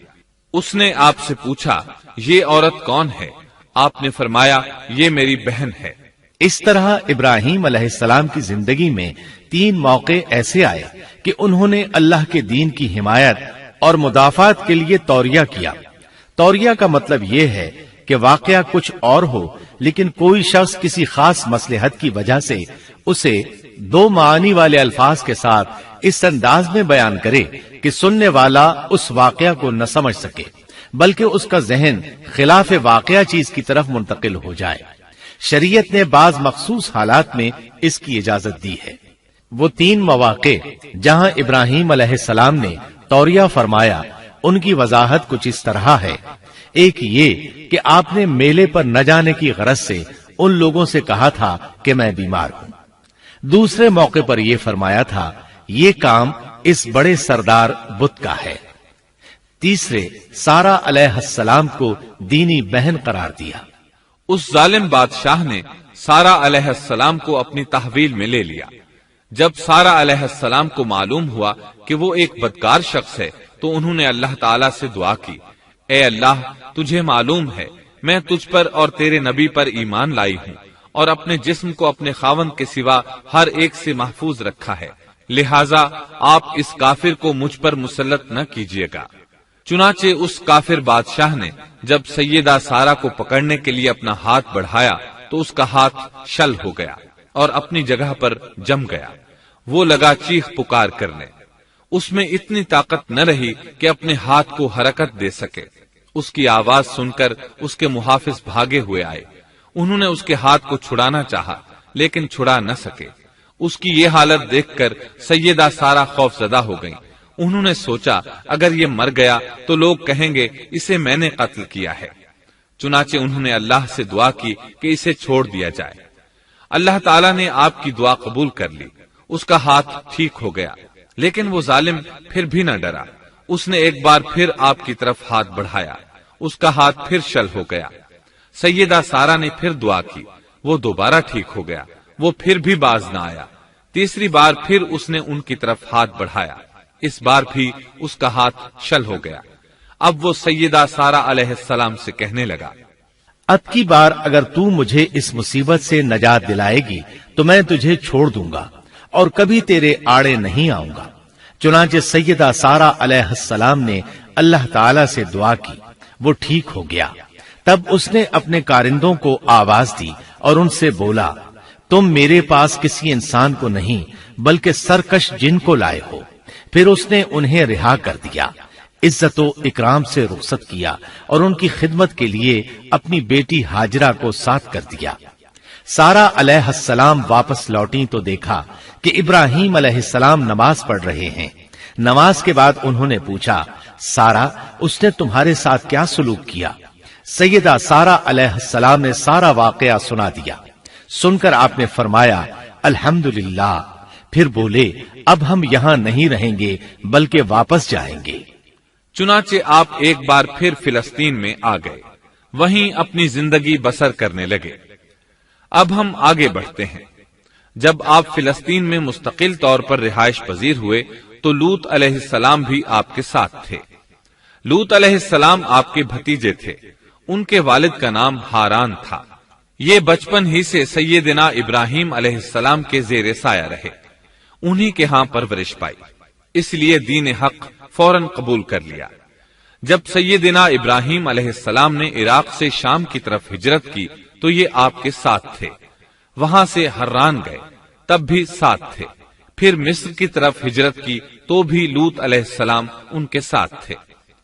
اس نے آپ سے پوچھا یہ عورت کون ہے؟ آپ نے فرمایا یہ میری بہن ہے۔ اس طرح ابراہیم علیہ السلام کی زندگی میں 3 موقع ایسے آئے کہ انہوں نے اللہ کے دین کی حمایت اور مدافعت کے لیے توریہ کیا۔ توریہ کا مطلب یہ ہے کہ واقعہ کچھ اور ہو لیکن کوئی شخص کسی خاص مصلحت کی وجہ سے اسے 2 معانی والے الفاظ کے ساتھ اس انداز میں بیان کرے کہ سننے والا اس واقعہ کو نہ سمجھ سکے بلکہ اس کا ذہن خلاف واقعہ چیز کی طرف منتقل ہو جائے۔ شریعت نے بعض مخصوص حالات میں اس کی اجازت دی ہے۔ وہ 3 مواقع جہاں ابراہیم علیہ السلام نے توریہ فرمایا ان کی وضاحت کچھ اس طرح ہے۔ ایک یہ کہ آپ نے میلے پر نہ جانے کی غرض سے ان لوگوں سے کہا تھا کہ میں بیمار ہوں۔ دوسرے موقع پر یہ فرمایا تھا یہ کام اس بڑے سردار بت کا ہے۔ تیسرے سارا علیہ السلام کو دینی بہن قرار دیا۔ اس ظالم بادشاہ نے سارا علیہ السلام کو اپنی تحویل میں لے لیا۔ جب سارا علیہ السلام کو معلوم ہوا کہ وہ ایک بدکار شخص ہے تو انہوں نے اللہ تعالیٰ سے دعا کی، اے اللہ تجھے معلوم ہے میں تجھ پر اور تیرے نبی پر ایمان لائی ہوں اور اپنے جسم کو اپنے خاوند کے سوا ہر ایک سے محفوظ رکھا ہے، لہٰذا آپ اس کافر کو مجھ پر مسلط نہ کیجیے گا۔ چنانچہ اس کافر بادشاہ نے جب سیدہ سارا کو پکڑنے کے لیے اپنا ہاتھ بڑھایا تو اس کا ہاتھ شل ہو گیا اور اپنی جگہ پر جم گیا۔ وہ لگا چیخ پکار کرنے۔ اس میں اتنی طاقت نہ رہی کہ اپنے ہاتھ کو حرکت دے سکے۔ اس کی آواز سن کر اس کے محافظ بھاگے ہوئے آئے۔ انہوں نے اس کے ہاتھ کو چھڑانا چاہا لیکن چھڑا نہ سکے۔ اس کی یہ حالت دیکھ کر سیدہ سارہ خوف زدہ ہو گئیں۔ انہوں نے سوچا اگر یہ مر گیا تو لوگ کہیں گے اسے میں نے قتل کیا ہے۔ چنانچہ انہوں نے اللہ سے دعا کی کہ اسے چھوڑ دیا جائے۔ اللہ تعالیٰ نے آپ کی دعا قبول کر لی۔ اس کا ہاتھ ٹھیک ہو گیا، لیکن وہ ظالم پھر بھی نہ ڈرا۔ اس نے ایک بار پھر آپ کی طرف ہاتھ بڑھایا، اس کا ہاتھ پھر شل ہو گیا۔ سیدہ سارہ نے پھر دعا کی، وہ دوبارہ ٹھیک ہو گیا، وہ پھر بھی باز نہ آیا۔ تیسری بار پھر اس نے ان کی طرف ہاتھ بڑھایا، اس بار بھی اس کا ہاتھ شل ہو گیا۔ اب وہ سیدہ سارہ علیہ السلام سے کہنے لگا، اب کی بار اگر تو مجھے اس مصیبت سے نجات دلائے گی تو میں تجھے چھوڑ دوں گا اور کبھی تیرے آڑے نہیں آؤں گا۔ چنانچہ سیدہ سارہ علیہ السلام نے اللہ تعالی سے دعا کی، وہ ٹھیک ہو گیا۔ تب اس نے اپنے کارندوں کو آواز دی اور ان سے بولا، تم میرے پاس کسی انسان کو نہیں بلکہ سرکش جن کو لائے ہو۔ پھر اس نے انہیں رہا کر دیا، عزت و اکرام سے رخصت کیا اور ان کی خدمت کے لیے اپنی بیٹی ہاجرہ کو ساتھ کر دیا۔ سارہ علیہ السلام واپس لوٹی تو دیکھا کہ ابراہیم علیہ السلام نماز پڑھ رہے ہیں۔ نماز کے بعد انہوں نے پوچھا، سارہ اس نے تمہارے ساتھ کیا سلوک کیا؟ سیدہ سارہ علیہ السلام نے سارا واقعہ سنا دیا۔ سن کر آپ نے فرمایا، الحمدللہ۔ پھر بولے، اب ہم یہاں نہیں رہیں گے بلکہ واپس جائیں گے۔ چنانچہ آپ ایک بار پھر فلسطین میں آ گئے، وہیں اپنی زندگی بسر کرنے لگے۔ اب ہم آگے بڑھتے ہیں۔ جب آپ فلسطین میں مستقل طور پر رہائش پذیر ہوئے تو لوط علیہ السلام بھی آپ کے ساتھ تھے۔ لوط علیہ السلام آپ کے بھتیجے تھے۔ ان کے والد کا نام ہاران تھا۔ یہ بچپن ہی سے سیدنا ابراہیم علیہ السلام کے زیر سایہ رہے، انہی کے ہاں پرورش پائی، اس لیے دین حق فوراً قبول کر لیا۔ جب سیدنا ابراہیم علیہ السلام نے عراق سے شام کی طرف ہجرت کی تو یہ آپ کے ساتھ تھے۔ وہاں سے حران گئے، تب بھی ساتھ تھے۔ پھر مصر کی طرف ہجرت کی تو بھی لوط علیہ السلام ان کے ساتھ تھے۔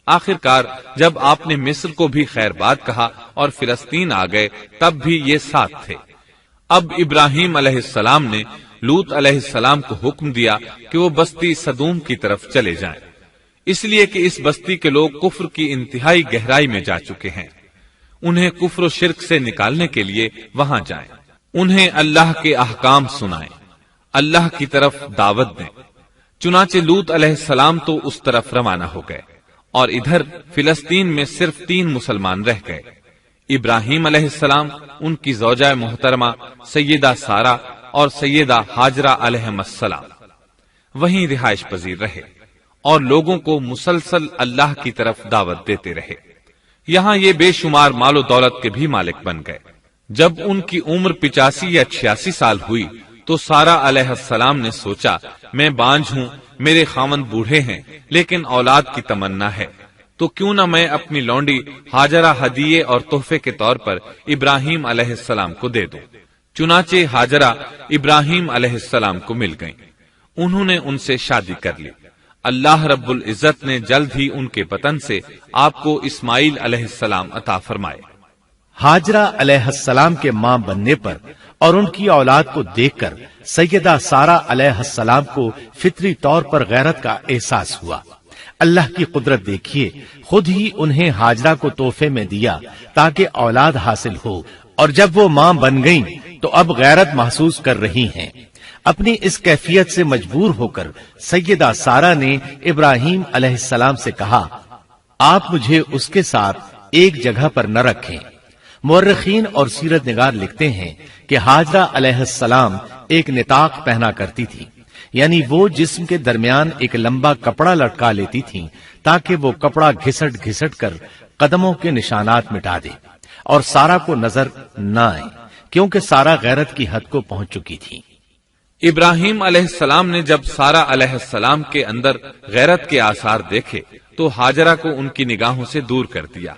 آخر کار جب آپ نے مصر کو بھی خیر بات کہا اور فلسطین آ گئے تب بھی یہ ساتھ تھے۔ اب ابراہیم علیہ السلام نے لوط علیہ السلام کو حکم دیا کہ وہ بستی سدوم کی طرف چلے جائیں، اس لیے کہ اس بستی کے لوگ کفر کی انتہائی گہرائی میں جا چکے ہیں۔ انہیں کفر و شرک سے نکالنے کے لیے وہاں جائیں، انہیں اللہ کے احکام سنائیں، اللہ کی طرف دعوت دیں۔ چنانچہ لوط علیہ السلام تو اس طرف روانہ ہو گئے اور ادھر فلسطین میں صرف 3 مسلمان رہ گئے، ابراہیم علیہ السلام، ان کی زوجہ محترمہ سیدہ سارہ اور سیدہ ہاجرہ علیہم السلام۔ وہیں رہائش پذیر رہے اور لوگوں کو مسلسل اللہ کی طرف دعوت دیتے رہے۔ یہاں یہ بے شمار مال و دولت کے بھی مالک بن گئے۔ جب ان کی عمر 85 یا 86 سال ہوئی تو سارہ علیہ السلام نے سوچا، میں بانجھ ہوں، میرے خاوند بوڑھے ہیں، لیکن اولاد کی تمنا ہے، تو کیوں نہ میں اپنی لونڈی ہاجرہ ہدیے اور تحفے کے طور پر ابراہیم علیہ السلام کو دے دوں۔ چنانچہ ہاجرہ ابراہیم علیہ السلام کو مل گئیں، انہوں نے ان سے شادی کر لی۔ اللہ رب العزت نے جلد ہی ان کے وطن سے آپ کو اسماعیل علیہ السلام عطا فرمائے۔ ہاجرہ علیہ السلام کے ماں بننے پر اور ان کی اولاد کو دیکھ کر سیدہ سارہ علیہ السلام کو فطری طور پر غیرت کا احساس ہوا۔ اللہ کی قدرت دیکھیے، خود ہی انہیں ہاجرہ کو تحفے میں دیا تاکہ اولاد حاصل ہو، اور جب وہ ماں بن گئیں تو اب غیرت محسوس کر رہی ہیں۔ اپنی اس کیفیت سے مجبور ہو کر سیدہ سارہ نے ابراہیم علیہ السلام سے کہا، آپ مجھے اس کے ساتھ ایک جگہ پر نہ رکھیں۔ مورخین اور سیرت نگار لکھتے ہیں کہ ہاجرہ علیہ السلام ایک نطاق پہنا کرتی تھی، یعنی وہ جسم کے درمیان ایک لمبا کپڑا لٹکا لیتی تھی تاکہ وہ کپڑا گھسٹ گھسٹ کر قدموں کے نشانات مٹا دے اور سارہ کو نظر نہ آئے، کیونکہ سارہ غیرت کی حد کو پہنچ چکی تھی۔ ابراہیم علیہ السلام نے جب سارہ علیہ السلام کے اندر غیرت کے آثار دیکھے تو ہاجرہ کو ان کی نگاہوں سے دور کر دیا۔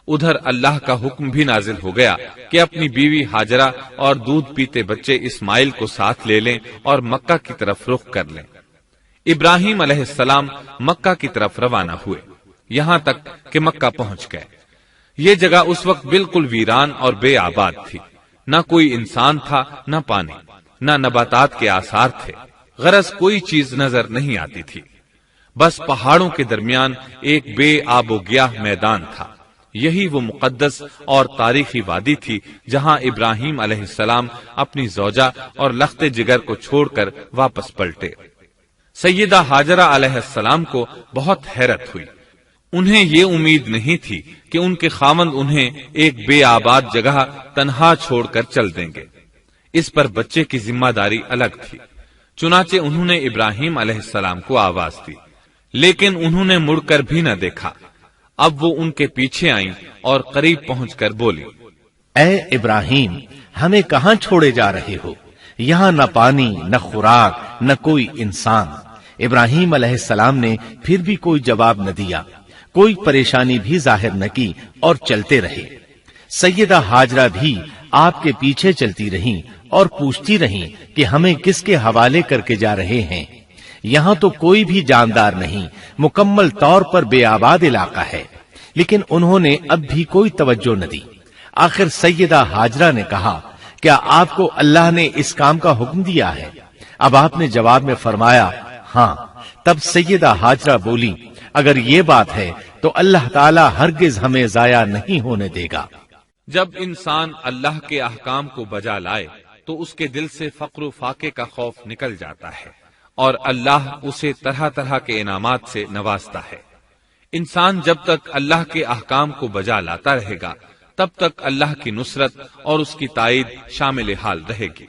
ادھر اللہ کا حکم بھی نازل ہو گیا کہ اپنی بیوی ہاجرہ اور دودھ پیتے بچے اسماعیل کو ساتھ لے لیں اور مکہ کی طرف رخ کر لیں۔ ابراہیم علیہ السلام مکہ کی طرف روانہ ہوئے، یہاں تک کہ مکہ پہنچ گئے۔ یہ جگہ اس وقت بالکل ویران اور بے آباد تھی، نہ کوئی انسان تھا، نہ پانی، نہ نباتات کے آثار تھے، غرض کوئی چیز نظر نہیں آتی تھی، بس پہاڑوں کے درمیان ایک بے آب و گیاہ میدان تھا۔ یہی وہ مقدس اور تاریخی وادی تھی جہاں ابراہیم علیہ السلام اپنی زوجہ اور لخت جگر کو چھوڑ کر واپس پلٹے۔ سیدہ ہاجرہ علیہ السلام کو بہت حیرت ہوئی، انہیں یہ امید نہیں تھی کہ ان کے خاوند انہیں ایک بے آباد جگہ تنہا چھوڑ کر چل دیں گے، اس پر بچے کی ذمہ داری الگ تھی۔ چنانچہ انہوں نے ابراہیم علیہ السلام کو آواز دی، لیکن انہوں نے مڑ کر بھی نہ دیکھا۔ اب وہ ان کے پیچھے آئیں اور قریب پہنچ کر بولی، اے ابراہیم، ہمیں کہاں چھوڑے جا رہے ہو؟ یہاں نہ پانی، نہ خوراک، نہ کوئی انسان۔ ابراہیم علیہ السلام نے پھر بھی کوئی جواب نہ دیا، کوئی پریشانی بھی ظاہر نہ کی اور چلتے رہے۔ سیدہ ہاجرہ بھی آپ کے پیچھے چلتی رہیں اور پوچھتی رہیں کہ ہمیں کس کے حوالے کر کے جا رہے ہیں؟ یہاں تو کوئی بھی جاندار نہیں، مکمل طور پر بے آباد علاقہ ہے۔ لیکن انہوں نے اب بھی کوئی توجہ نہ دی۔ آخر سیدہ ہاجرہ نے کہا، کیا آپ کو اللہ نے اس کام کا حکم دیا ہے؟ اب آپ نے جواب میں فرمایا، ہاں۔ تب سیدہ ہاجرہ بولی، اگر یہ بات ہے تو اللہ تعالی ہرگز ہمیں ضائع نہیں ہونے دے گا۔ جب انسان اللہ کے احکام کو بجا لائے تو اس کے دل سے فقر و فاقے کا خوف نکل جاتا ہے، اور اللہ اسے طرح طرح کے انعامات سے نوازتا ہے۔ انسان جب تک اللہ کے احکام کو بجا لاتا رہے گا تب تک اللہ کی نصرت اور اس کی تائید شامل حال رہے گی۔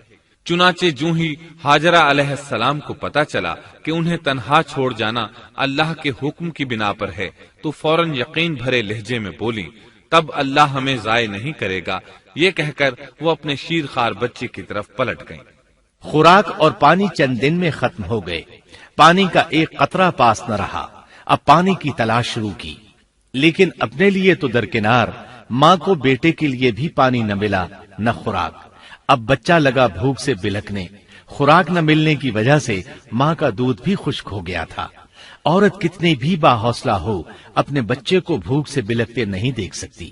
چنانچہ جو ہی ہاجرہ علیہ السلام کو پتا چلا کہ انہیں تنہا چھوڑ جانا اللہ کے حکم کی بنا پر ہے تو فوراً یقین بھرے لہجے میں بولی، تب اللہ ہمیں ضائع نہیں کرے گا۔ یہ کہہ کر وہ اپنے شیر خوار بچے کی طرف پلٹ گئیں۔ خوراک اور پانی چند دن میں ختم ہو گئے، پانی کا ایک قطرہ پاس نہ رہا۔ اب پانی کی تلاش شروع کی، لیکن اپنے لیے تو درکنار، ماں کو بیٹے کے لیے بھی پانی نہ ملا نہ خوراک۔ اب بچہ لگا بھوک سے بلکنے، خوراک نہ ملنے کی وجہ سے ماں کا دودھ بھی خشک ہو گیا تھا۔ عورت کتنی بھی باحوصلہ ہو اپنے بچے کو بھوک سے بلکتے نہیں دیکھ سکتی۔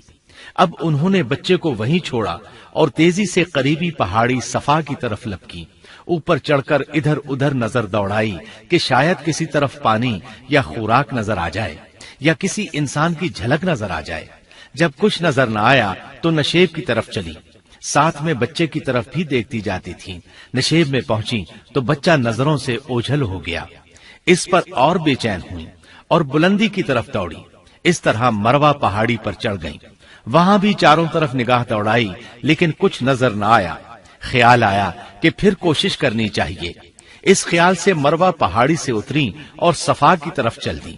اب انہوں نے بچے کو وہیں چھوڑا اور تیزی سے قریبی پہاڑی صفا کی طرف لپکی۔ اوپر چڑھ کر ادھر ادھر نظر دوڑائی کہ شاید کسی طرف پانی یا خوراک نظر آ جائے یا کسی انسان کی جھلک نظر آ جائے۔ جب کچھ نظر نہ آیا تو نشیب کی طرف چلی، ساتھ میں بچے کی طرف بھی دیکھتی جاتی تھی۔ نشیب میں پہنچی تو بچہ نظروں سے اوجھل ہو گیا۔ اس پر اور بے چین ہوئی اور بلندی کی طرف دوڑی۔ اس طرح مروہ پہاڑی پر چڑھ گئی۔ وہاں بھی چاروں طرف نگاہ دوڑائی لیکن کچھ نظر نہ آیا۔ خیال آیا کہ پھر کوشش کرنی چاہیے۔ اس خیال سے مروہ پہاڑی سے اتری اور صفا کی طرف چل دی۔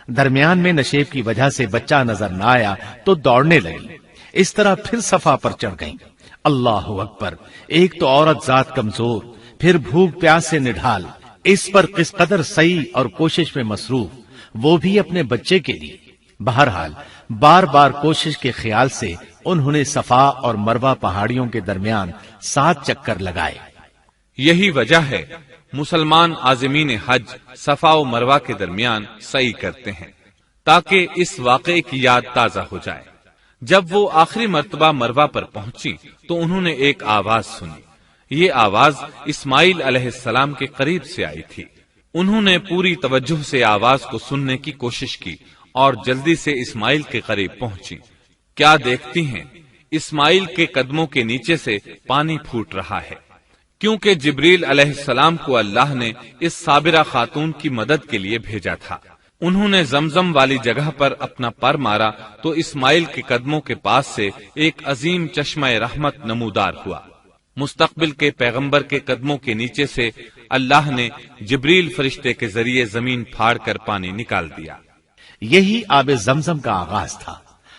درمیان میں نشیب کی وجہ سے بچہ نظر نہ آیا تو دوڑنے لگی۔ اس طرح پھر صفا پر چڑھ گئی۔ اللہ اکبر! ایک تو عورت ذات کمزور، پھر بھوک پیاس سے نڈھال، اس پر کس قدر سعی اور کوشش میں مصروف، وہ بھی اپنے بچے کے لیے۔ بہرحال بار بار کوشش کے خیال سے انہوں نے صفا اور مروہ پہاڑیوں کے درمیان 7 چکر لگائے۔ یہی وجہ ہے مسلمان عازمین حج صفا و مروہ کے درمیان سعی کرتے ہیں تاکہ اس واقعے کی یاد تازہ ہو جائے۔ جب وہ آخری مرتبہ مروہ پر پہنچی تو انہوں نے ایک آواز سنی۔ یہ آواز اسماعیل علیہ السلام کے قریب سے آئی تھی۔ انہوں نے پوری توجہ سے آواز کو سننے کی کوشش کی اور جلدی سے اسماعیل کے قریب پہنچی۔ کیا دیکھتی ہیں، اسماعیل کے قدموں کے نیچے سے پانی پھوٹ رہا ہے، کیونکہ جبریل علیہ السلام کو اللہ نے اس صابرہ خاتون کی مدد کے لیے بھیجا تھا۔ انہوں نے زمزم والی جگہ پر اپنا پر مارا تو اسماعیل کے قدموں کے پاس سے ایک عظیم چشمہ رحمت نمودار ہوا۔ مستقبل کے پیغمبر کے قدموں کے نیچے سے اللہ نے جبریل فرشتے کے ذریعے زمین پھاڑ کر پانی نکال دیا۔ یہی آب زمزم کا آغاز تھا۔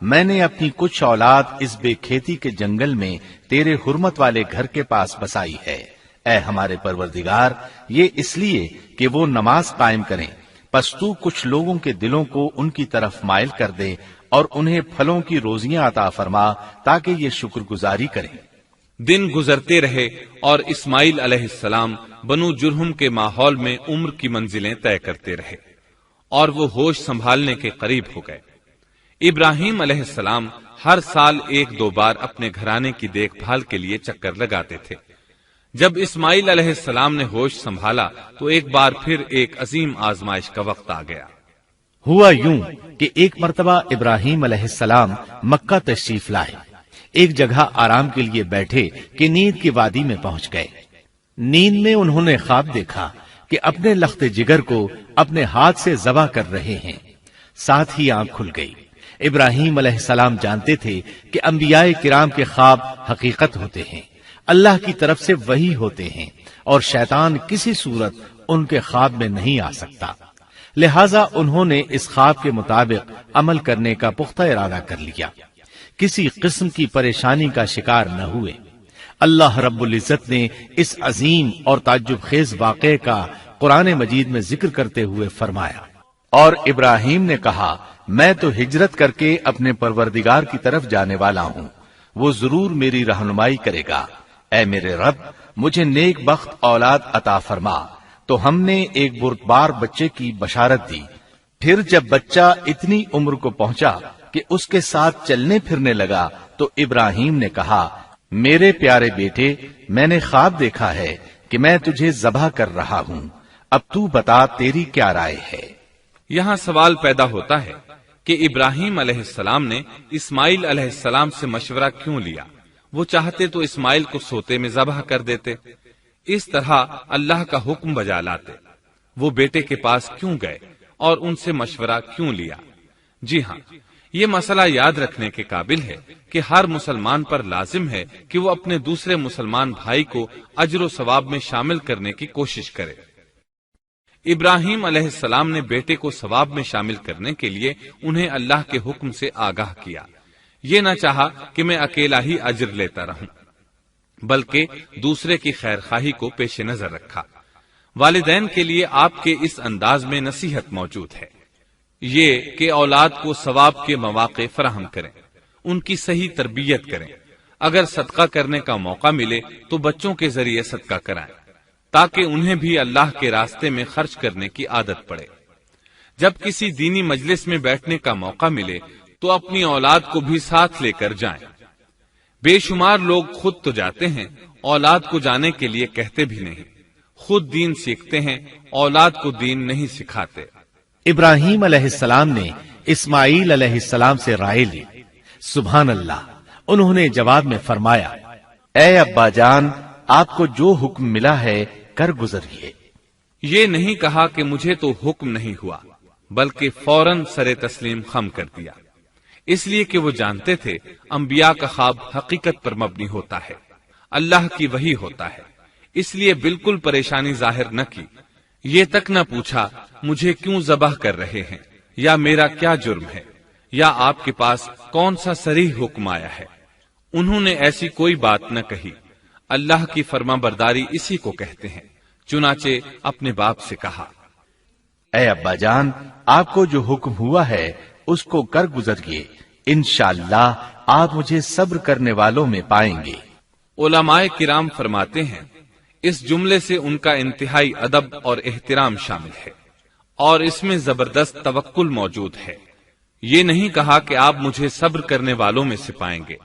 میں نے اپنی کچھ اولاد اس بے کھیتی کے جنگل میں تیرے حرمت والے گھر کے پاس بسائی ہے۔ اے ہمارے پروردگار، یہ اس لیے کہ وہ نماز قائم کریں، پس تو کچھ لوگوں کے دلوں کو ان کی طرف مائل کر دے اور انہیں پھلوں کی روزیاں عطا فرما تاکہ یہ شکر گزاری کریں۔ دن گزرتے رہے اور اسماعیل علیہ السلام بنو جرہم کے ماحول میں عمر کی منزلیں طے کرتے رہے اور وہ ہوش سنبھالنے کے قریب ہو گئے۔ ابراہیم علیہ السلام ہر سال 1-2 بار اپنے گھرانے کی دیکھ بھال کے لیے چکر لگاتے تھے۔ جب اسماعیل علیہ السلام نے ہوش سنبھالا تو ایک بار پھر ایک عظیم آزمائش کا وقت آ گیا۔ ہوا یوں کہ ایک مرتبہ ابراہیم علیہ السلام مکہ تشریف لائے، ایک جگہ آرام کے لیے بیٹھے کہ نیند کی وادی میں پہنچ گئے۔ نیند میں انہوں نے خواب دیکھا کہ اپنے لخت جگر کو اپنے ہاتھ سے ذبح کر رہے ہیں، ساتھ ہی آنکھ کھل گئی۔ ابراہیم علیہ السلام جانتے تھے کہ انبیاء کرام کے خواب حقیقت ہوتے ہیں، اللہ کی طرف سے وحی ہوتے ہیں، اور شیطان کسی صورت ان کے خواب میں نہیں آ سکتا، لہذا انہوں نے اس خواب کے مطابق عمل کرنے کا پختہ ارادہ کر لیا، کسی قسم کی پریشانی کا شکار نہ ہوئے۔ اللہ رب العزت نے اس عظیم اور تعجب خیز واقعے کا قرآن مجید میں ذکر کرتے ہوئے فرمایا، اور ابراہیم نے کہا، میں تو ہجرت کر کے اپنے پروردگار کی طرف جانے والا ہوں، وہ ضرور میری رہنمائی کرے گا۔ اے میرے رب، مجھے نیک بخت اولاد عطا فرما۔ تو ہم نے ایک بردبار بچے کی بشارت دی۔ پھر جب بچہ اتنی عمر کو پہنچا کہ اس کے ساتھ چلنے پھرنے لگا تو ابراہیم نے کہا، میرے پیارے بیٹے، میں نے خواب دیکھا ہے کہ میں تجھے ذبح کر رہا ہوں، اب تو بتا تیری کیا رائے ہے؟ یہاں سوال پیدا ہوتا ہے کہ ابراہیم علیہ السلام نے اسماعیل علیہ السلام سے مشورہ کیوں لیا؟ وہ چاہتے تو اسماعیل کو سوتے میں ذبح کر دیتے، اس طرح اللہ کا حکم بجا لاتے۔ وہ بیٹے کے پاس کیوں گئے اور ان سے مشورہ کیوں لیا؟ جی ہاں، یہ مسئلہ یاد رکھنے کے قابل ہے کہ ہر مسلمان پر لازم ہے کہ وہ اپنے دوسرے مسلمان بھائی کو اجر و ثواب میں شامل کرنے کی کوشش کرے۔ ابراہیم علیہ السلام نے بیٹے کو ثواب میں شامل کرنے کے لیے انہیں اللہ کے حکم سے آگاہ کیا۔ یہ نہ چاہا کہ میں اکیلا ہی اجر لیتا رہوں، بلکہ دوسرے کی خیر خواہی کو پیش نظر رکھا۔ والدین کے لیے آپ کے اس انداز میں نصیحت موجود ہے، یہ کہ اولاد کو ثواب کے مواقع فراہم کریں، ان کی صحیح تربیت کریں۔ اگر صدقہ کرنے کا موقع ملے تو بچوں کے ذریعے صدقہ کرائیں تاکہ انہیں بھی اللہ کے راستے میں خرچ کرنے کی عادت پڑے۔ جب کسی دینی مجلس میں بیٹھنے کا موقع ملے تو اپنی اولاد کو بھی ساتھ لے کر جائیں۔ بے شمار لوگ خود تو جاتے ہیں، اولاد کو جانے کے لیے کہتے بھی نہیں، خود دین سیکھتے ہیں، اولاد کو دین نہیں سکھاتے۔ ابراہیم علیہ السلام نے اسماعیل علیہ السلام سے رائے لی۔ سبحان اللہ، انہوں نے جواب میں فرمایا، اے ابا جان، آپ کو جو حکم ملا ہے کر گزریے۔ یہ نہیں کہا کہ مجھے تو حکم نہیں ہوا، بلکہ فوراً سر تسلیم خم کر دیا، اس لیے کہ وہ جانتے تھے انبیاء کا خواب حقیقت پر مبنی ہوتا ہے، اللہ کی وحی ہوتا ہے، اس لیے بالکل پریشانی ظاہر نہ کی، یہ تک نہ پوچھا مجھے کیوں ذبح کر رہے ہیں، یا میرا کیا جرم ہے، یا آپ کے پاس کون سا صریح حکم آیا ہے۔ انہوں نے ایسی کوئی بات نہ کہی، اللہ کی فرما برداری اسی کو کہتے ہیں۔ چنانچہ اپنے باپ سے کہا، اے ابا جان، آپ کو جو حکم ہوا ہے اس کو کر گزریے، انشاءاللہ آپ مجھے صبر کرنے والوں میں پائیں گے۔ علماء کرام فرماتے ہیں اس جملے سے ان کا انتہائی ادب اور احترام شامل ہے، اور اس میں زبردست توکل موجود ہے۔ یہ نہیں کہا کہ آپ مجھے صبر کرنے والوں میں سے پائیں گے،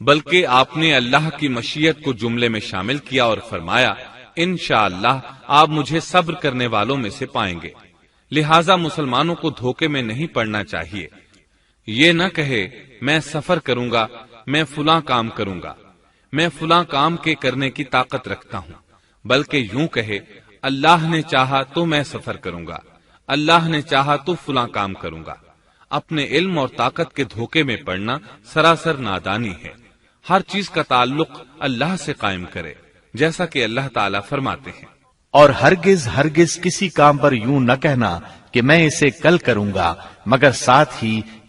بلکہ آپ نے اللہ کی مشیت کو جملے میں شامل کیا اور فرمایا انشاءاللہ آپ مجھے صبر کرنے والوں میں سے پائیں گے۔ لہذا مسلمانوں کو دھوکے میں نہیں پڑنا چاہیے۔ یہ نہ کہے میں سفر کروں گا، میں فلاں کام کروں گا، میں فلاں کام کے کرنے کی طاقت رکھتا ہوں، بلکہ یوں کہے اللہ نے چاہا تو میں سفر کروں گا، اللہ نے چاہا تو فلاں کام کروں گا۔ اپنے علم اور طاقت کے دھوکے میں پڑنا سراسر نادانی ہے۔ ہر چیز کا تعلق اللہ سے قائم کرے، جیسا کہ اللہ تعالیٰ فرماتے ہیں، اور ہرگز ہرگز کسی کام پر یوں نہ کہنا کہ میں اسے کل کروں گا، مگر ساتھ ہی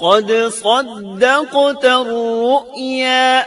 قد صدقت الرؤيا,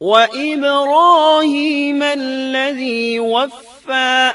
وإبراهيم الذي وفى,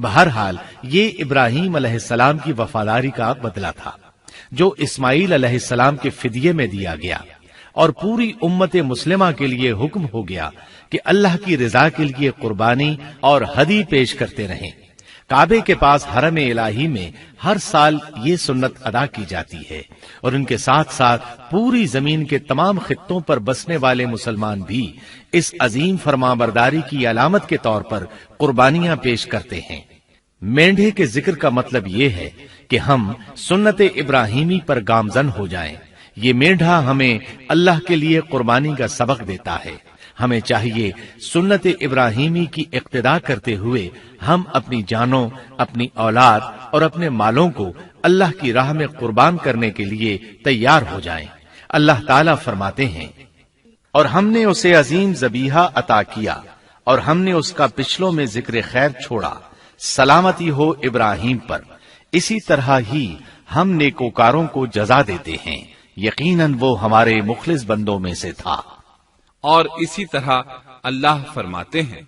بہرحال یہ ابراہیم علیہ السلام کی وفاداری کا بدلہ تھا جو اسماعیل علیہ السلام کے فدیے میں دیا گیا، اور پوری امت مسلمہ کے لیے حکم ہو گیا کہ اللہ کی رضا کے لیے قربانی اور ہدی پیش کرتے رہیں۔ کعبے کے پاس حرم الہی میں ہر سال یہ سنت ادا کی جاتی ہے، اور ان کے ساتھ ساتھ پوری زمین کے تمام خطوں پر بسنے والے مسلمان بھی اس عظیم فرمانبرداری کی علامت کے طور پر قربانیاں پیش کرتے ہیں۔ مینڈھے کے ذکر کا مطلب یہ ہے کہ ہم سنت ابراہیمی پر گامزن ہو جائیں۔ یہ مینڈھا ہمیں اللہ کے لیے قربانی کا سبق دیتا ہے۔ ہمیں چاہیے سنت ابراہیمی کی اقتدا کرتے ہوئے ہم اپنی جانوں، اپنی اولاد اور اپنے مالوں کو اللہ کی راہ میں قربان کرنے کے لیے تیار ہو جائیں۔ اللہ تعالیٰ فرماتے ہیں، اور ہم نے اسے عظیم ذبیحہ عطا کیا اور ہم نے اس کا پچھلوں میں ذکر خیر چھوڑا، سلامتی ہو ابراہیم پر۔ اسی طرح ہی ہم نیکوکاروں کو جزا دیتے ہیں، یقیناً وہ ہمارے مخلص بندوں میں سے تھا۔ اور اسی طرح اللہ فرماتے ہیں،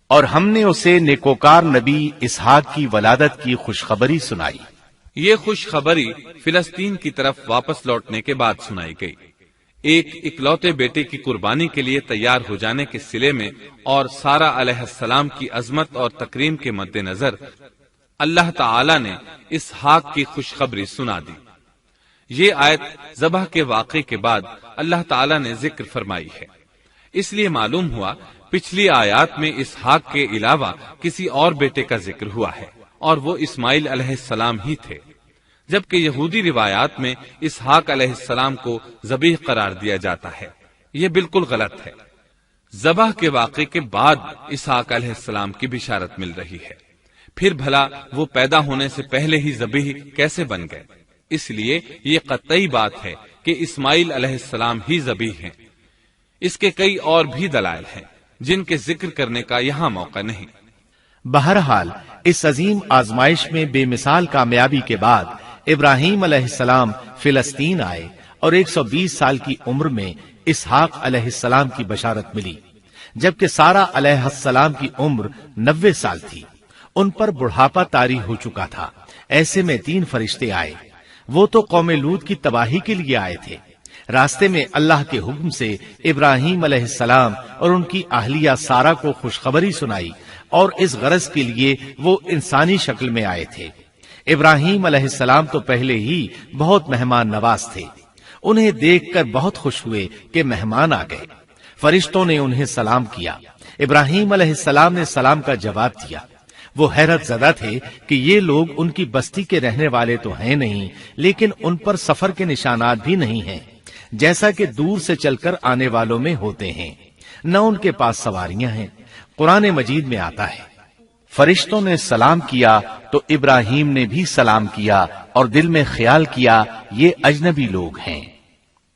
اور ہم نے اسے نیکوکار نبی اسحاق کی ولادت کی خوشخبری سنائی۔ یہ خوشخبری فلسطین کی طرف واپس لوٹنے کے بعد سنائی گئی۔ ایک اکلوتے بیٹے کی قربانی کے لیے تیار ہو جانے کے صلے میں اور سارہ علیہ السلام کی عظمت اور تکریم کے مد نظر اللہ تعالی نے اسحاق کی خوشخبری سنا دی۔ یہ آیت ذبح کے واقعے کے بعد اللہ تعالی نے ذکر فرمائی ہے، اس لیے معلوم ہوا پچھلی آیات میں اسحاق کے علاوہ کسی اور بیٹے کا ذکر ہوا ہے، اور وہ اسماعیل علیہ السلام ہی تھے، جبکہ یہودی روایات میں اسحاق علیہ السلام کو ذبیح قرار دیا جاتا ہے۔ یہ بالکل غلط ہے۔ ذبح کے واقعے کے بعد اسحاق علیہ السلام کی بشارت مل رہی ہے، پھر بھلا وہ پیدا ہونے سے پہلے ہی ذبیح کیسے بن گئے؟ اس لیے یہ قطعی بات ہے کہ اسماعیل علیہ السلام ہی ذبیح ہیں۔ اس کے کئی اور بھی دلائل ہیں جن کے ذکر کرنے کا یہاں موقع نہیں۔ بہرحال اس عظیم آزمائش میں بے مثال کامیابی کے بعد ابراہیم علیہ السلام فلسطین آئے اور 120 سال کی عمر میں اسحاق علیہ السلام کی بشارت ملی، جبکہ سارہ علیہ السلام کی عمر 90 سال تھی۔ ان پر بڑھاپا طاری ہو چکا تھا۔ ایسے میں 3 فرشتے آئے۔ وہ تو قوم لوط کی تباہی کے لیے آئے تھے۔ راستے میں اللہ کے حکم سے ابراہیم علیہ السلام اور ان کی اہلیہ سارہ کو خوشخبری سنائی، اور اس غرض کے لیے وہ انسانی شکل میں آئے تھے۔ ابراہیم علیہ السلام تو پہلے ہی بہت مہمان نواز تھے۔ انہیں دیکھ کر بہت خوش ہوئے کہ مہمان آ گئے۔ فرشتوں نے انہیں سلام کیا۔ ابراہیم علیہ السلام نے سلام کا جواب دیا۔ وہ حیرت زدہ تھے کہ یہ لوگ ان کی بستی کے رہنے والے تو ہیں نہیں، لیکن ان پر سفر کے نشانات بھی نہیں ہیں، جیسا کہ دور سے چل کر آنے والوں میں ہوتے ہیں، نہ ان کے پاس سواریاں ہیں۔ قرآن مجید میں آتا ہے، فرشتوں نے سلام کیا تو ابراہیم نے بھی سلام کیا اور دل میں خیال کیا یہ اجنبی لوگ ہیں۔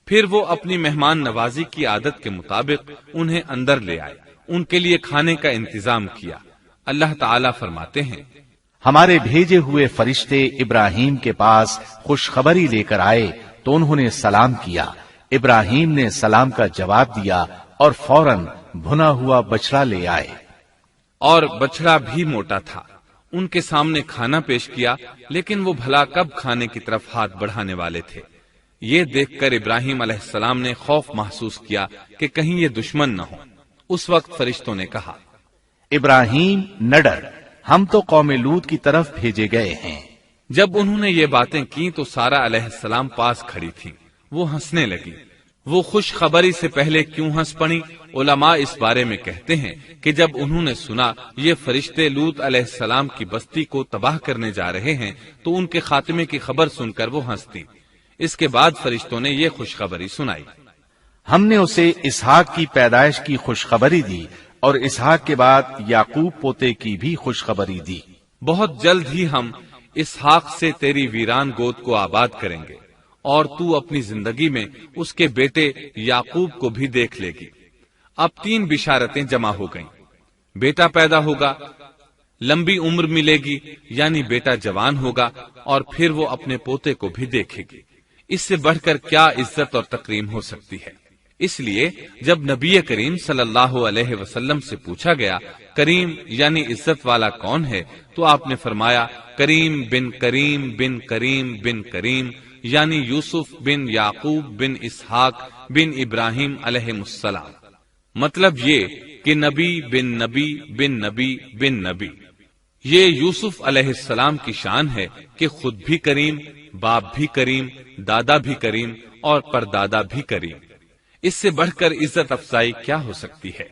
پھر وہ اپنی مہمان نوازی کی عادت کے مطابق انہیں اندر لے آئے، ان کے لیے کھانے کا انتظام کیا۔ اللہ تعالیٰ فرماتے ہیں، ہمارے بھیجے ہوئے فرشتے ابراہیم کے پاس خوشخبری لے کر آئے تو انہوں نے سلام کیا۔ ابراہیم نے سلام کا جواب دیا اور فوراً بھنا ہوا بچڑا لے آئے، اور بچڑا بھی موٹا تھا۔ ان کے سامنے کھانا پیش کیا، لیکن وہ بھلا کب کھانے کی طرف ہاتھ بڑھانے والے تھے۔ یہ دیکھ کر ابراہیم علیہ السلام نے خوف محسوس کیا کہ کہیں یہ دشمن نہ ہو۔ اس وقت فرشتوں نے کہا، ابراہیم نہ ڈر، ہم تو قوم لوط کی طرف بھیجے گئے ہیں۔ جب انہوں نے یہ باتیں کی تو سارہ علیہ السلام پاس کھڑی تھی۔ وہ ہنسنے لگی۔ وہ خوش خبری سے پہلے کیوں ہنس پڑی؟ علماء اس بارے میں کہتے ہیں کہ جب انہوں نے سنا یہ فرشتے لوط علیہ السلام کی بستی کو تباہ کرنے جا رہے ہیں تو ان کے خاتمے کی خبر سن کر وہ ہنستی۔ اس کے بعد فرشتوں نے یہ خوشخبری سنائی، ہم نے اسے اسحاق کی پیدائش کی خوشخبری دی اور اسحاق کے بعد یعقوب پوتے کی بھی خوشخبری دی۔ بہت جلد ہی ہم اسحاق سے تیری ویران گود کو آباد کریں گے، اور تو اپنی زندگی میں اس کے بیٹے یعقوب کو بھی دیکھ لے گی۔ اب 3 بشارتیں جمع ہو گئیں۔ بیٹا پیدا ہوگا، لمبی عمر ملے گی یعنی بیٹا جوان ہوگا، اور پھر وہ اپنے پوتے کو بھی دیکھے گی۔ اس سے بڑھ کر کیا عزت اور تکریم ہو سکتی ہے؟ اس لیے جب نبی کریم صلی اللہ علیہ وسلم سے پوچھا گیا کریم یعنی عزت والا کون ہے، تو آپ نے فرمایا کریم بن کریم بن کریم بن کریم، یعنی یوسف بن یعقوب بن اسحاق بن ابراہیم علیہ السلام۔ مطلب یہ کہ نبی بن نبی بن نبی بن نبی۔ یہ یوسف علیہ السلام کی شان ہے کہ خود بھی کریم، باپ بھی کریم، دادا بھی کریم اور پردادا بھی کریم۔ اس سے بڑھ کر عزت افزائی کیا ہو سکتی ہے؟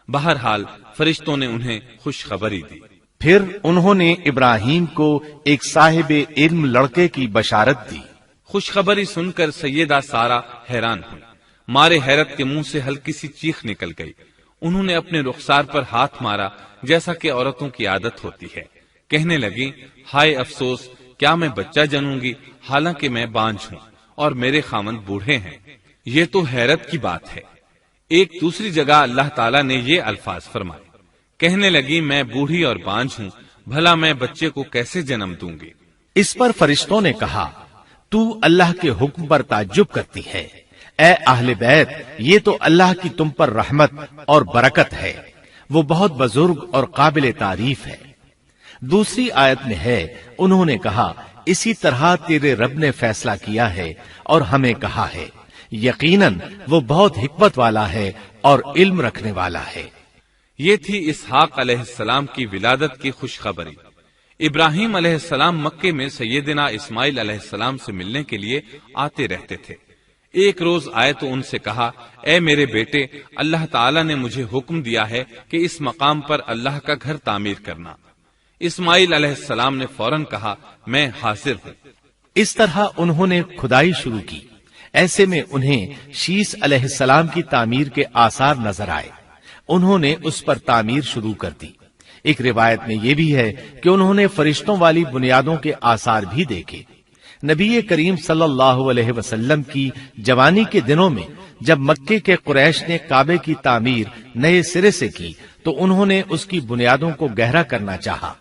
بہرحال فرشتوں نے انہیں خوشخبری دی۔ پھر انہوں نے ابراہیم کو ایک صاحب علم لڑکے کی بشارت دی۔ خوشخبری سن کر سیدہ سارہ حیران ہوئی، مارے حیرت کے منہ سے ہلکی سی چیخ نکل گئی۔ انہوں نے اپنے رخسار پر ہاتھ مارا جیسا کہ عورتوں کی عادت ہوتی ہے، کہنے لگی ہائے افسوس، کیا میں بچہ جنوں گی حالانکہ میں بانجھ ہوں اور میرے خاوند بوڑھے ہیں؟ یہ تو حیرت کی بات ہے۔ ایک دوسری جگہ اللہ تعالیٰ نے یہ الفاظ فرمائے، کہنے لگی میں بوڑھی اور بانجھ ہوں، بھلا میں بچے کو کیسے جنم دوں گی؟ اس پر فرشتوں نے کہا تو اللہ کے حکم پر تعجب کرتی ہے، اے اہل بیت، یہ تو اللہ کی تم پر رحمت اور برکت ہے، وہ بہت بزرگ اور قابل تعریف ہے۔ دوسری آیت میں ہے انہوں نے کہا اسی طرح تیرے رب نے فیصلہ کیا ہے اور ہمیں کہا ہے، یقیناً وہ بہت حکمت والا ہے اور علم رکھنے والا ہے۔ یہ تھی اسحاق علیہ السلام کی ولادت کی خوشخبری۔ ابراہیم علیہ السلام مکے میں سیدنا اسماعیل علیہ السلام سے ملنے کے لیے آتے رہتے تھے۔ ایک روز آئے تو ان سے کہا اے میرے بیٹے، اللہ تعالیٰ نے مجھے حکم دیا ہے کہ اس مقام پر اللہ کا گھر تعمیر کرنا۔ اسماعیل علیہ السلام نے فوراً کہا میں حاضر ہوں۔ اس طرح انہوں نے کھدائی شروع کی۔ ایسے میں انہیں شیش علیہ السلام کی تعمیر کے آثار نظر آئے۔ انہوں نے اس پر تعمیر شروع کر دی۔ ایک روایت میں یہ بھی ہے کہ انہوں نے فرشتوں والی بنیادوں کے آثار بھی دیکھے۔ نبی کریم صلی اللہ علیہ وسلم کی جوانی کے دنوں میں جب مکے کے قریش نے کعبے کی تعمیر نئے سرے سے کی تو انہوں نے اس کی بنیادوں کو گہرا کرنا چاہا۔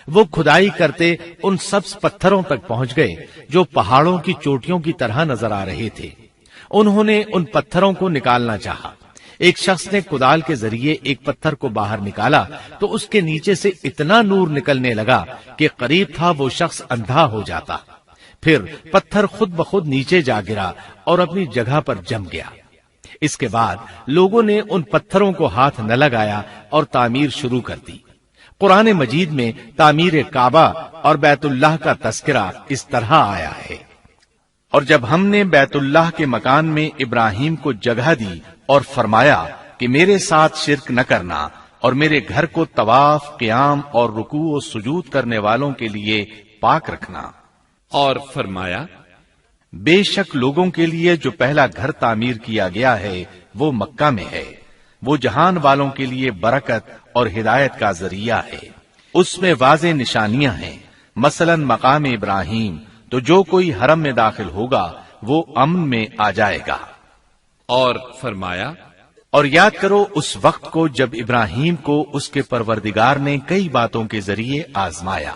وہ کھدائی کرتے ان سبز پتھروں تک پہنچ گئے جو پہاڑوں کی چوٹیوں کی طرح نظر آ رہے تھے۔ انہوں نے ان پتھروں کو نکالنا چاہا۔ ایک شخص نے کدال کے ذریعے ایک پتھر کو باہر نکالا تو اس کے نیچے سے اتنا نور نکلنے لگا کہ قریب تھا وہ شخص اندھا ہو جاتا۔ پھر پتھر خود بخود نیچے جا گرا اور اپنی جگہ پر جم گیا۔ اس کے بعد لوگوں نے ان پتھروں کو ہاتھ نہ لگایا اور تعمیر شروع کر دی۔ قرآن مجید میں تعمیر کعبہ اور بیت اللہ کا تذکرہ اس طرح آیا ہے، اور جب ہم نے بیت اللہ کے مکان میں ابراہیم کو جگہ دی اور فرمایا کہ میرے ساتھ شرک نہ کرنا اور میرے گھر کو طواف، قیام اور رکوع و سجود کرنے والوں کے لیے پاک رکھنا، اور فرمایا بے شک لوگوں کے لیے جو پہلا گھر تعمیر کیا گیا ہے وہ مکہ میں ہے، وہ جہان والوں کے لیے برکت اور ہدایت کا ذریعہ ہے، اس میں واضح نشانیاں ہیں، مثلا مقام ابراہیم، تو جو کوئی حرم میں داخل ہوگا وہ امن میں آ جائے گا۔ اور فرمایا اور یاد کرو اس وقت کو جب ابراہیم کو اس کے پروردگار نے کئی باتوں کے ذریعے آزمایا،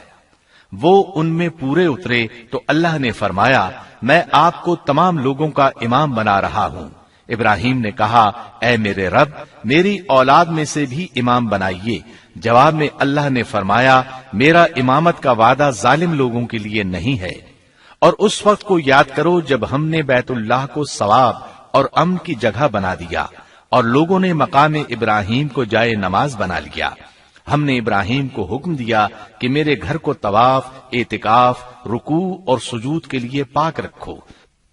وہ ان میں پورے اترے تو اللہ نے فرمایا میں آپ کو تمام لوگوں کا امام بنا رہا ہوں۔ ابراہیم نے کہا اے میرے رب، میری اولاد میں سے بھی امام بنائیے۔ جواب میں اللہ نے فرمایا میرا امامت کا وعدہ ظالم لوگوں کے لیے نہیں ہے۔ اور اس وقت کو یاد کرو جب ہم نے بیت اللہ کو ثواب اور امن کی جگہ بنا دیا اور لوگوں نے مقام ابراہیم کو جائے نماز بنا لیا۔ ہم نے ابراہیم کو حکم دیا کہ میرے گھر کو طواف، اعتکاف، رکوع اور سجود کے لیے پاک رکھو،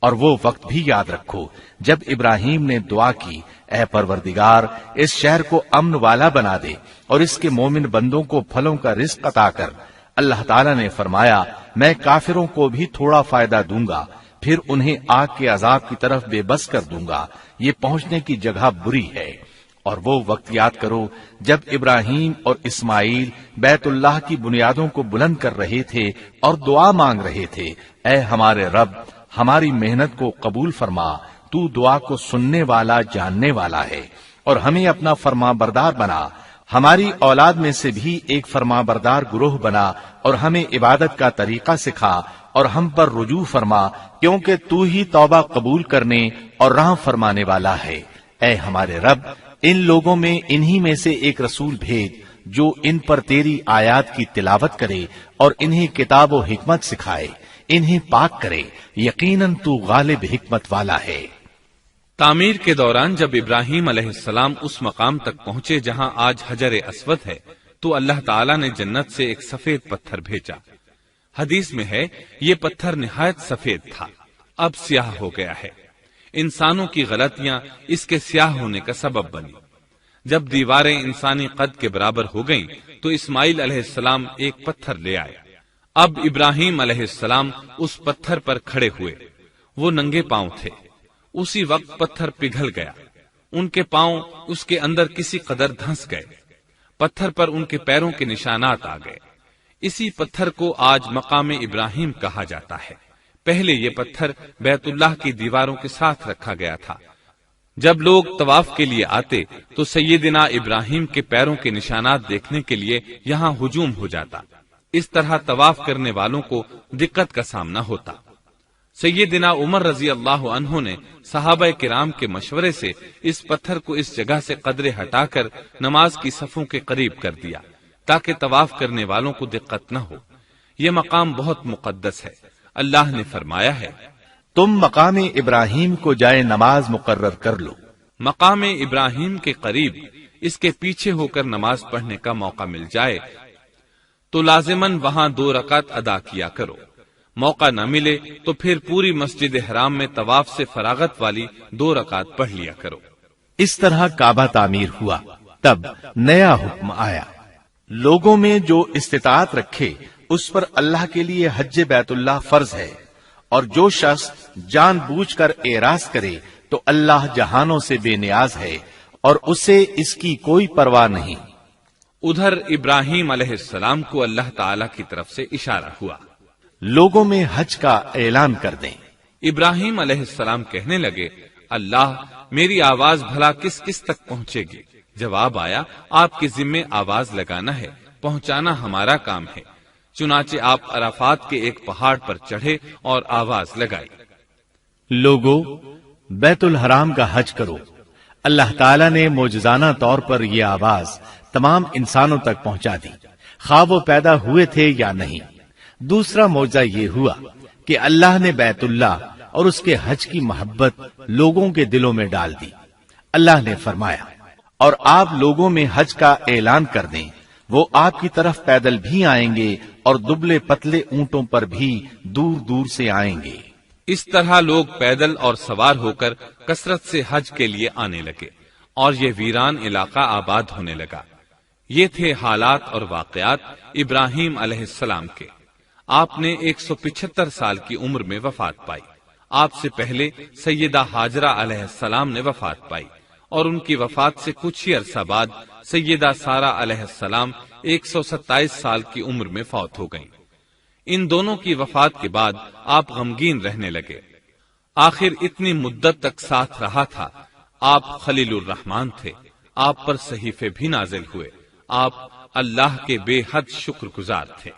اور وہ وقت بھی یاد رکھو جب ابراہیم نے دعا کی اے پروردگار اس شہر کو امن والا بنا دے اور اس کے مومن بندوں کو پھلوں کا رزق عطا کر۔ اللہ تعالیٰ نے فرمایا میں کافروں کو بھی تھوڑا فائدہ دوں گا، پھر انہیں آگ کے عذاب کی طرف بے بس کر دوں گا، یہ پہنچنے کی جگہ بری ہے۔ اور وہ وقت یاد کرو جب ابراہیم اور اسماعیل بیت اللہ کی بنیادوں کو بلند کر رہے تھے اور دعا مانگ رہے تھے اے ہمارے رب، ہماری محنت کو قبول فرما، تو دعا کو سننے والا جاننے والا ہے، اور ہمیں اپنا فرما بردار بنا، ہماری اولاد میں سے بھی ایک فرما بردار گروہ بنا، اور ہمیں عبادت کا طریقہ سکھا اور ہم پر رجوع فرما، کیونکہ تو ہی توبہ قبول کرنے اور راہ فرمانے والا ہے۔ اے ہمارے رب، ان لوگوں میں انہی میں سے ایک رسول بھیج جو ان پر تیری آیات کی تلاوت کرے اور انہیں کتاب و حکمت سکھائے، انہیں پاک کرے، یقیناً تو غالب حکمت والا ہے۔ تعمیر کے دوران جب ابراہیم علیہ السلام اس مقام تک پہنچے جہاں آج حجر اسود ہے تو اللہ تعالیٰ نے جنت سے ایک سفید پتھر بھیجا۔ حدیث میں ہے یہ پتھر نہایت سفید تھا، اب سیاہ ہو گیا ہے۔ انسانوں کی غلطیاں اس کے سیاہ ہونے کا سبب بنی۔ جب دیواریں انسانی قد کے برابر ہو گئیں تو اسماعیل علیہ السلام ایک پتھر لے آئے۔ اب ابراہیم علیہ السلام اس پتھر پر کھڑے ہوئے، وہ ننگے پاؤں تھے۔ اسی وقت پتھر پگھل گیا، ان کے پاؤں اس کے اندر کسی قدر دھنس گئے، پتھر پر ان کے پیروں کے نشانات آ گئے۔ اسی پتھر کو آج مقام ابراہیم کہا جاتا ہے۔ پہلے یہ پتھر بیت اللہ کی دیواروں کے ساتھ رکھا گیا تھا۔ جب لوگ طواف کے لیے آتے تو سیدنا ابراہیم کے پیروں کے نشانات دیکھنے کے لیے یہاں ہجوم ہو جاتا۔ اس طرح طواف کرنے والوں کو دقت کا سامنا ہوتا۔ سیدنا عمر رضی اللہ عنہ نے صحابہ کرام کے مشورے سے اس پتھر کو اس جگہ سے قدرے ہٹا کر نماز کی صفوں کے قریب کر دیا تاکہ طواف کرنے والوں کو دقت نہ ہو۔ یہ مقام بہت مقدس ہے۔ اللہ نے فرمایا ہے، تم مقام ابراہیم کو جائے نماز مقرر کر لو۔ مقام ابراہیم کے قریب اس کے پیچھے ہو کر نماز پڑھنے کا موقع مل جائے تو لازماً وہاں 2 رکعت ادا کیا کرو۔ موقع نہ ملے تو پھر پوری مسجد حرام میں طواف سے فراغت والی 2 رکعت پڑھ لیا کرو۔ اس طرح کعبہ تعمیر ہوا۔ تب نیا حکم آیا، لوگوں میں جو استطاعت رکھے اس پر اللہ کے لیے حج بیت اللہ فرض ہے، اور جو شخص جان بوجھ کر اعراض کرے تو اللہ جہانوں سے بے نیاز ہے اور اسے اس کی کوئی پرواہ نہیں۔ ادھر ابراہیم علیہ السلام کو اللہ تعالی کی طرف سے اشارہ ہوا، لوگوں میں حج کا اعلان کر دیں۔ ابراہیم علیہ السلام کہنے لگے، اللہ میری آواز بھلا کس کس تک پہنچے گی؟ جواب آیا، آپ کے ذمے آواز لگانا ہے، پہنچانا ہمارا کام ہے۔ چنانچہ آپ عرفات کے ایک پہاڑ پر چڑھے اور آواز لگائی، لوگو بیت الحرام کا حج کرو۔ اللہ تعالیٰ نے معجزانہ طور پر یہ آواز تمام انسانوں تک پہنچا دی، خواہ وہ پیدا ہوئے تھے یا نہیں۔ دوسرا معجزہ یہ ہوا کہ اللہ نے بیت اللہ اور اس کے حج کی محبت لوگوں کے دلوں میں ڈال دی۔ اللہ نے فرمایا، اور آپ لوگوں میں حج کا اعلان کر دیں، وہ آپ کی طرف پیدل بھی آئیں گے اور دبلے پتلے اونٹوں پر بھی دور دور سے آئیں گے۔ اس طرح لوگ پیدل اور سوار ہو کر کثرت سے حج کے لیے آنے لگے اور یہ ویران علاقہ آباد ہونے لگا۔ یہ تھے حالات اور واقعات ابراہیم علیہ السلام کے۔ آپ نے 175 سال کی عمر میں وفات پائی۔ آپ سے پہلے سیدہ ہاجرہ علیہ السلام نے وفات پائی اور ان کی وفات سے کچھ ہی عرصہ بعد سیدہ سارہ علیہ السلام 127 سال کی عمر میں فوت ہو گئیں۔ ان دونوں کی وفات کے بعد آپ غمگین رہنے لگے۔ آخر اتنی مدت تک ساتھ رہا تھا۔ آپ خلیل الرحمن تھے، آپ پر صحیفے بھی نازل ہوئے، آپ اللہ کے بے حد شکر گزار تھے۔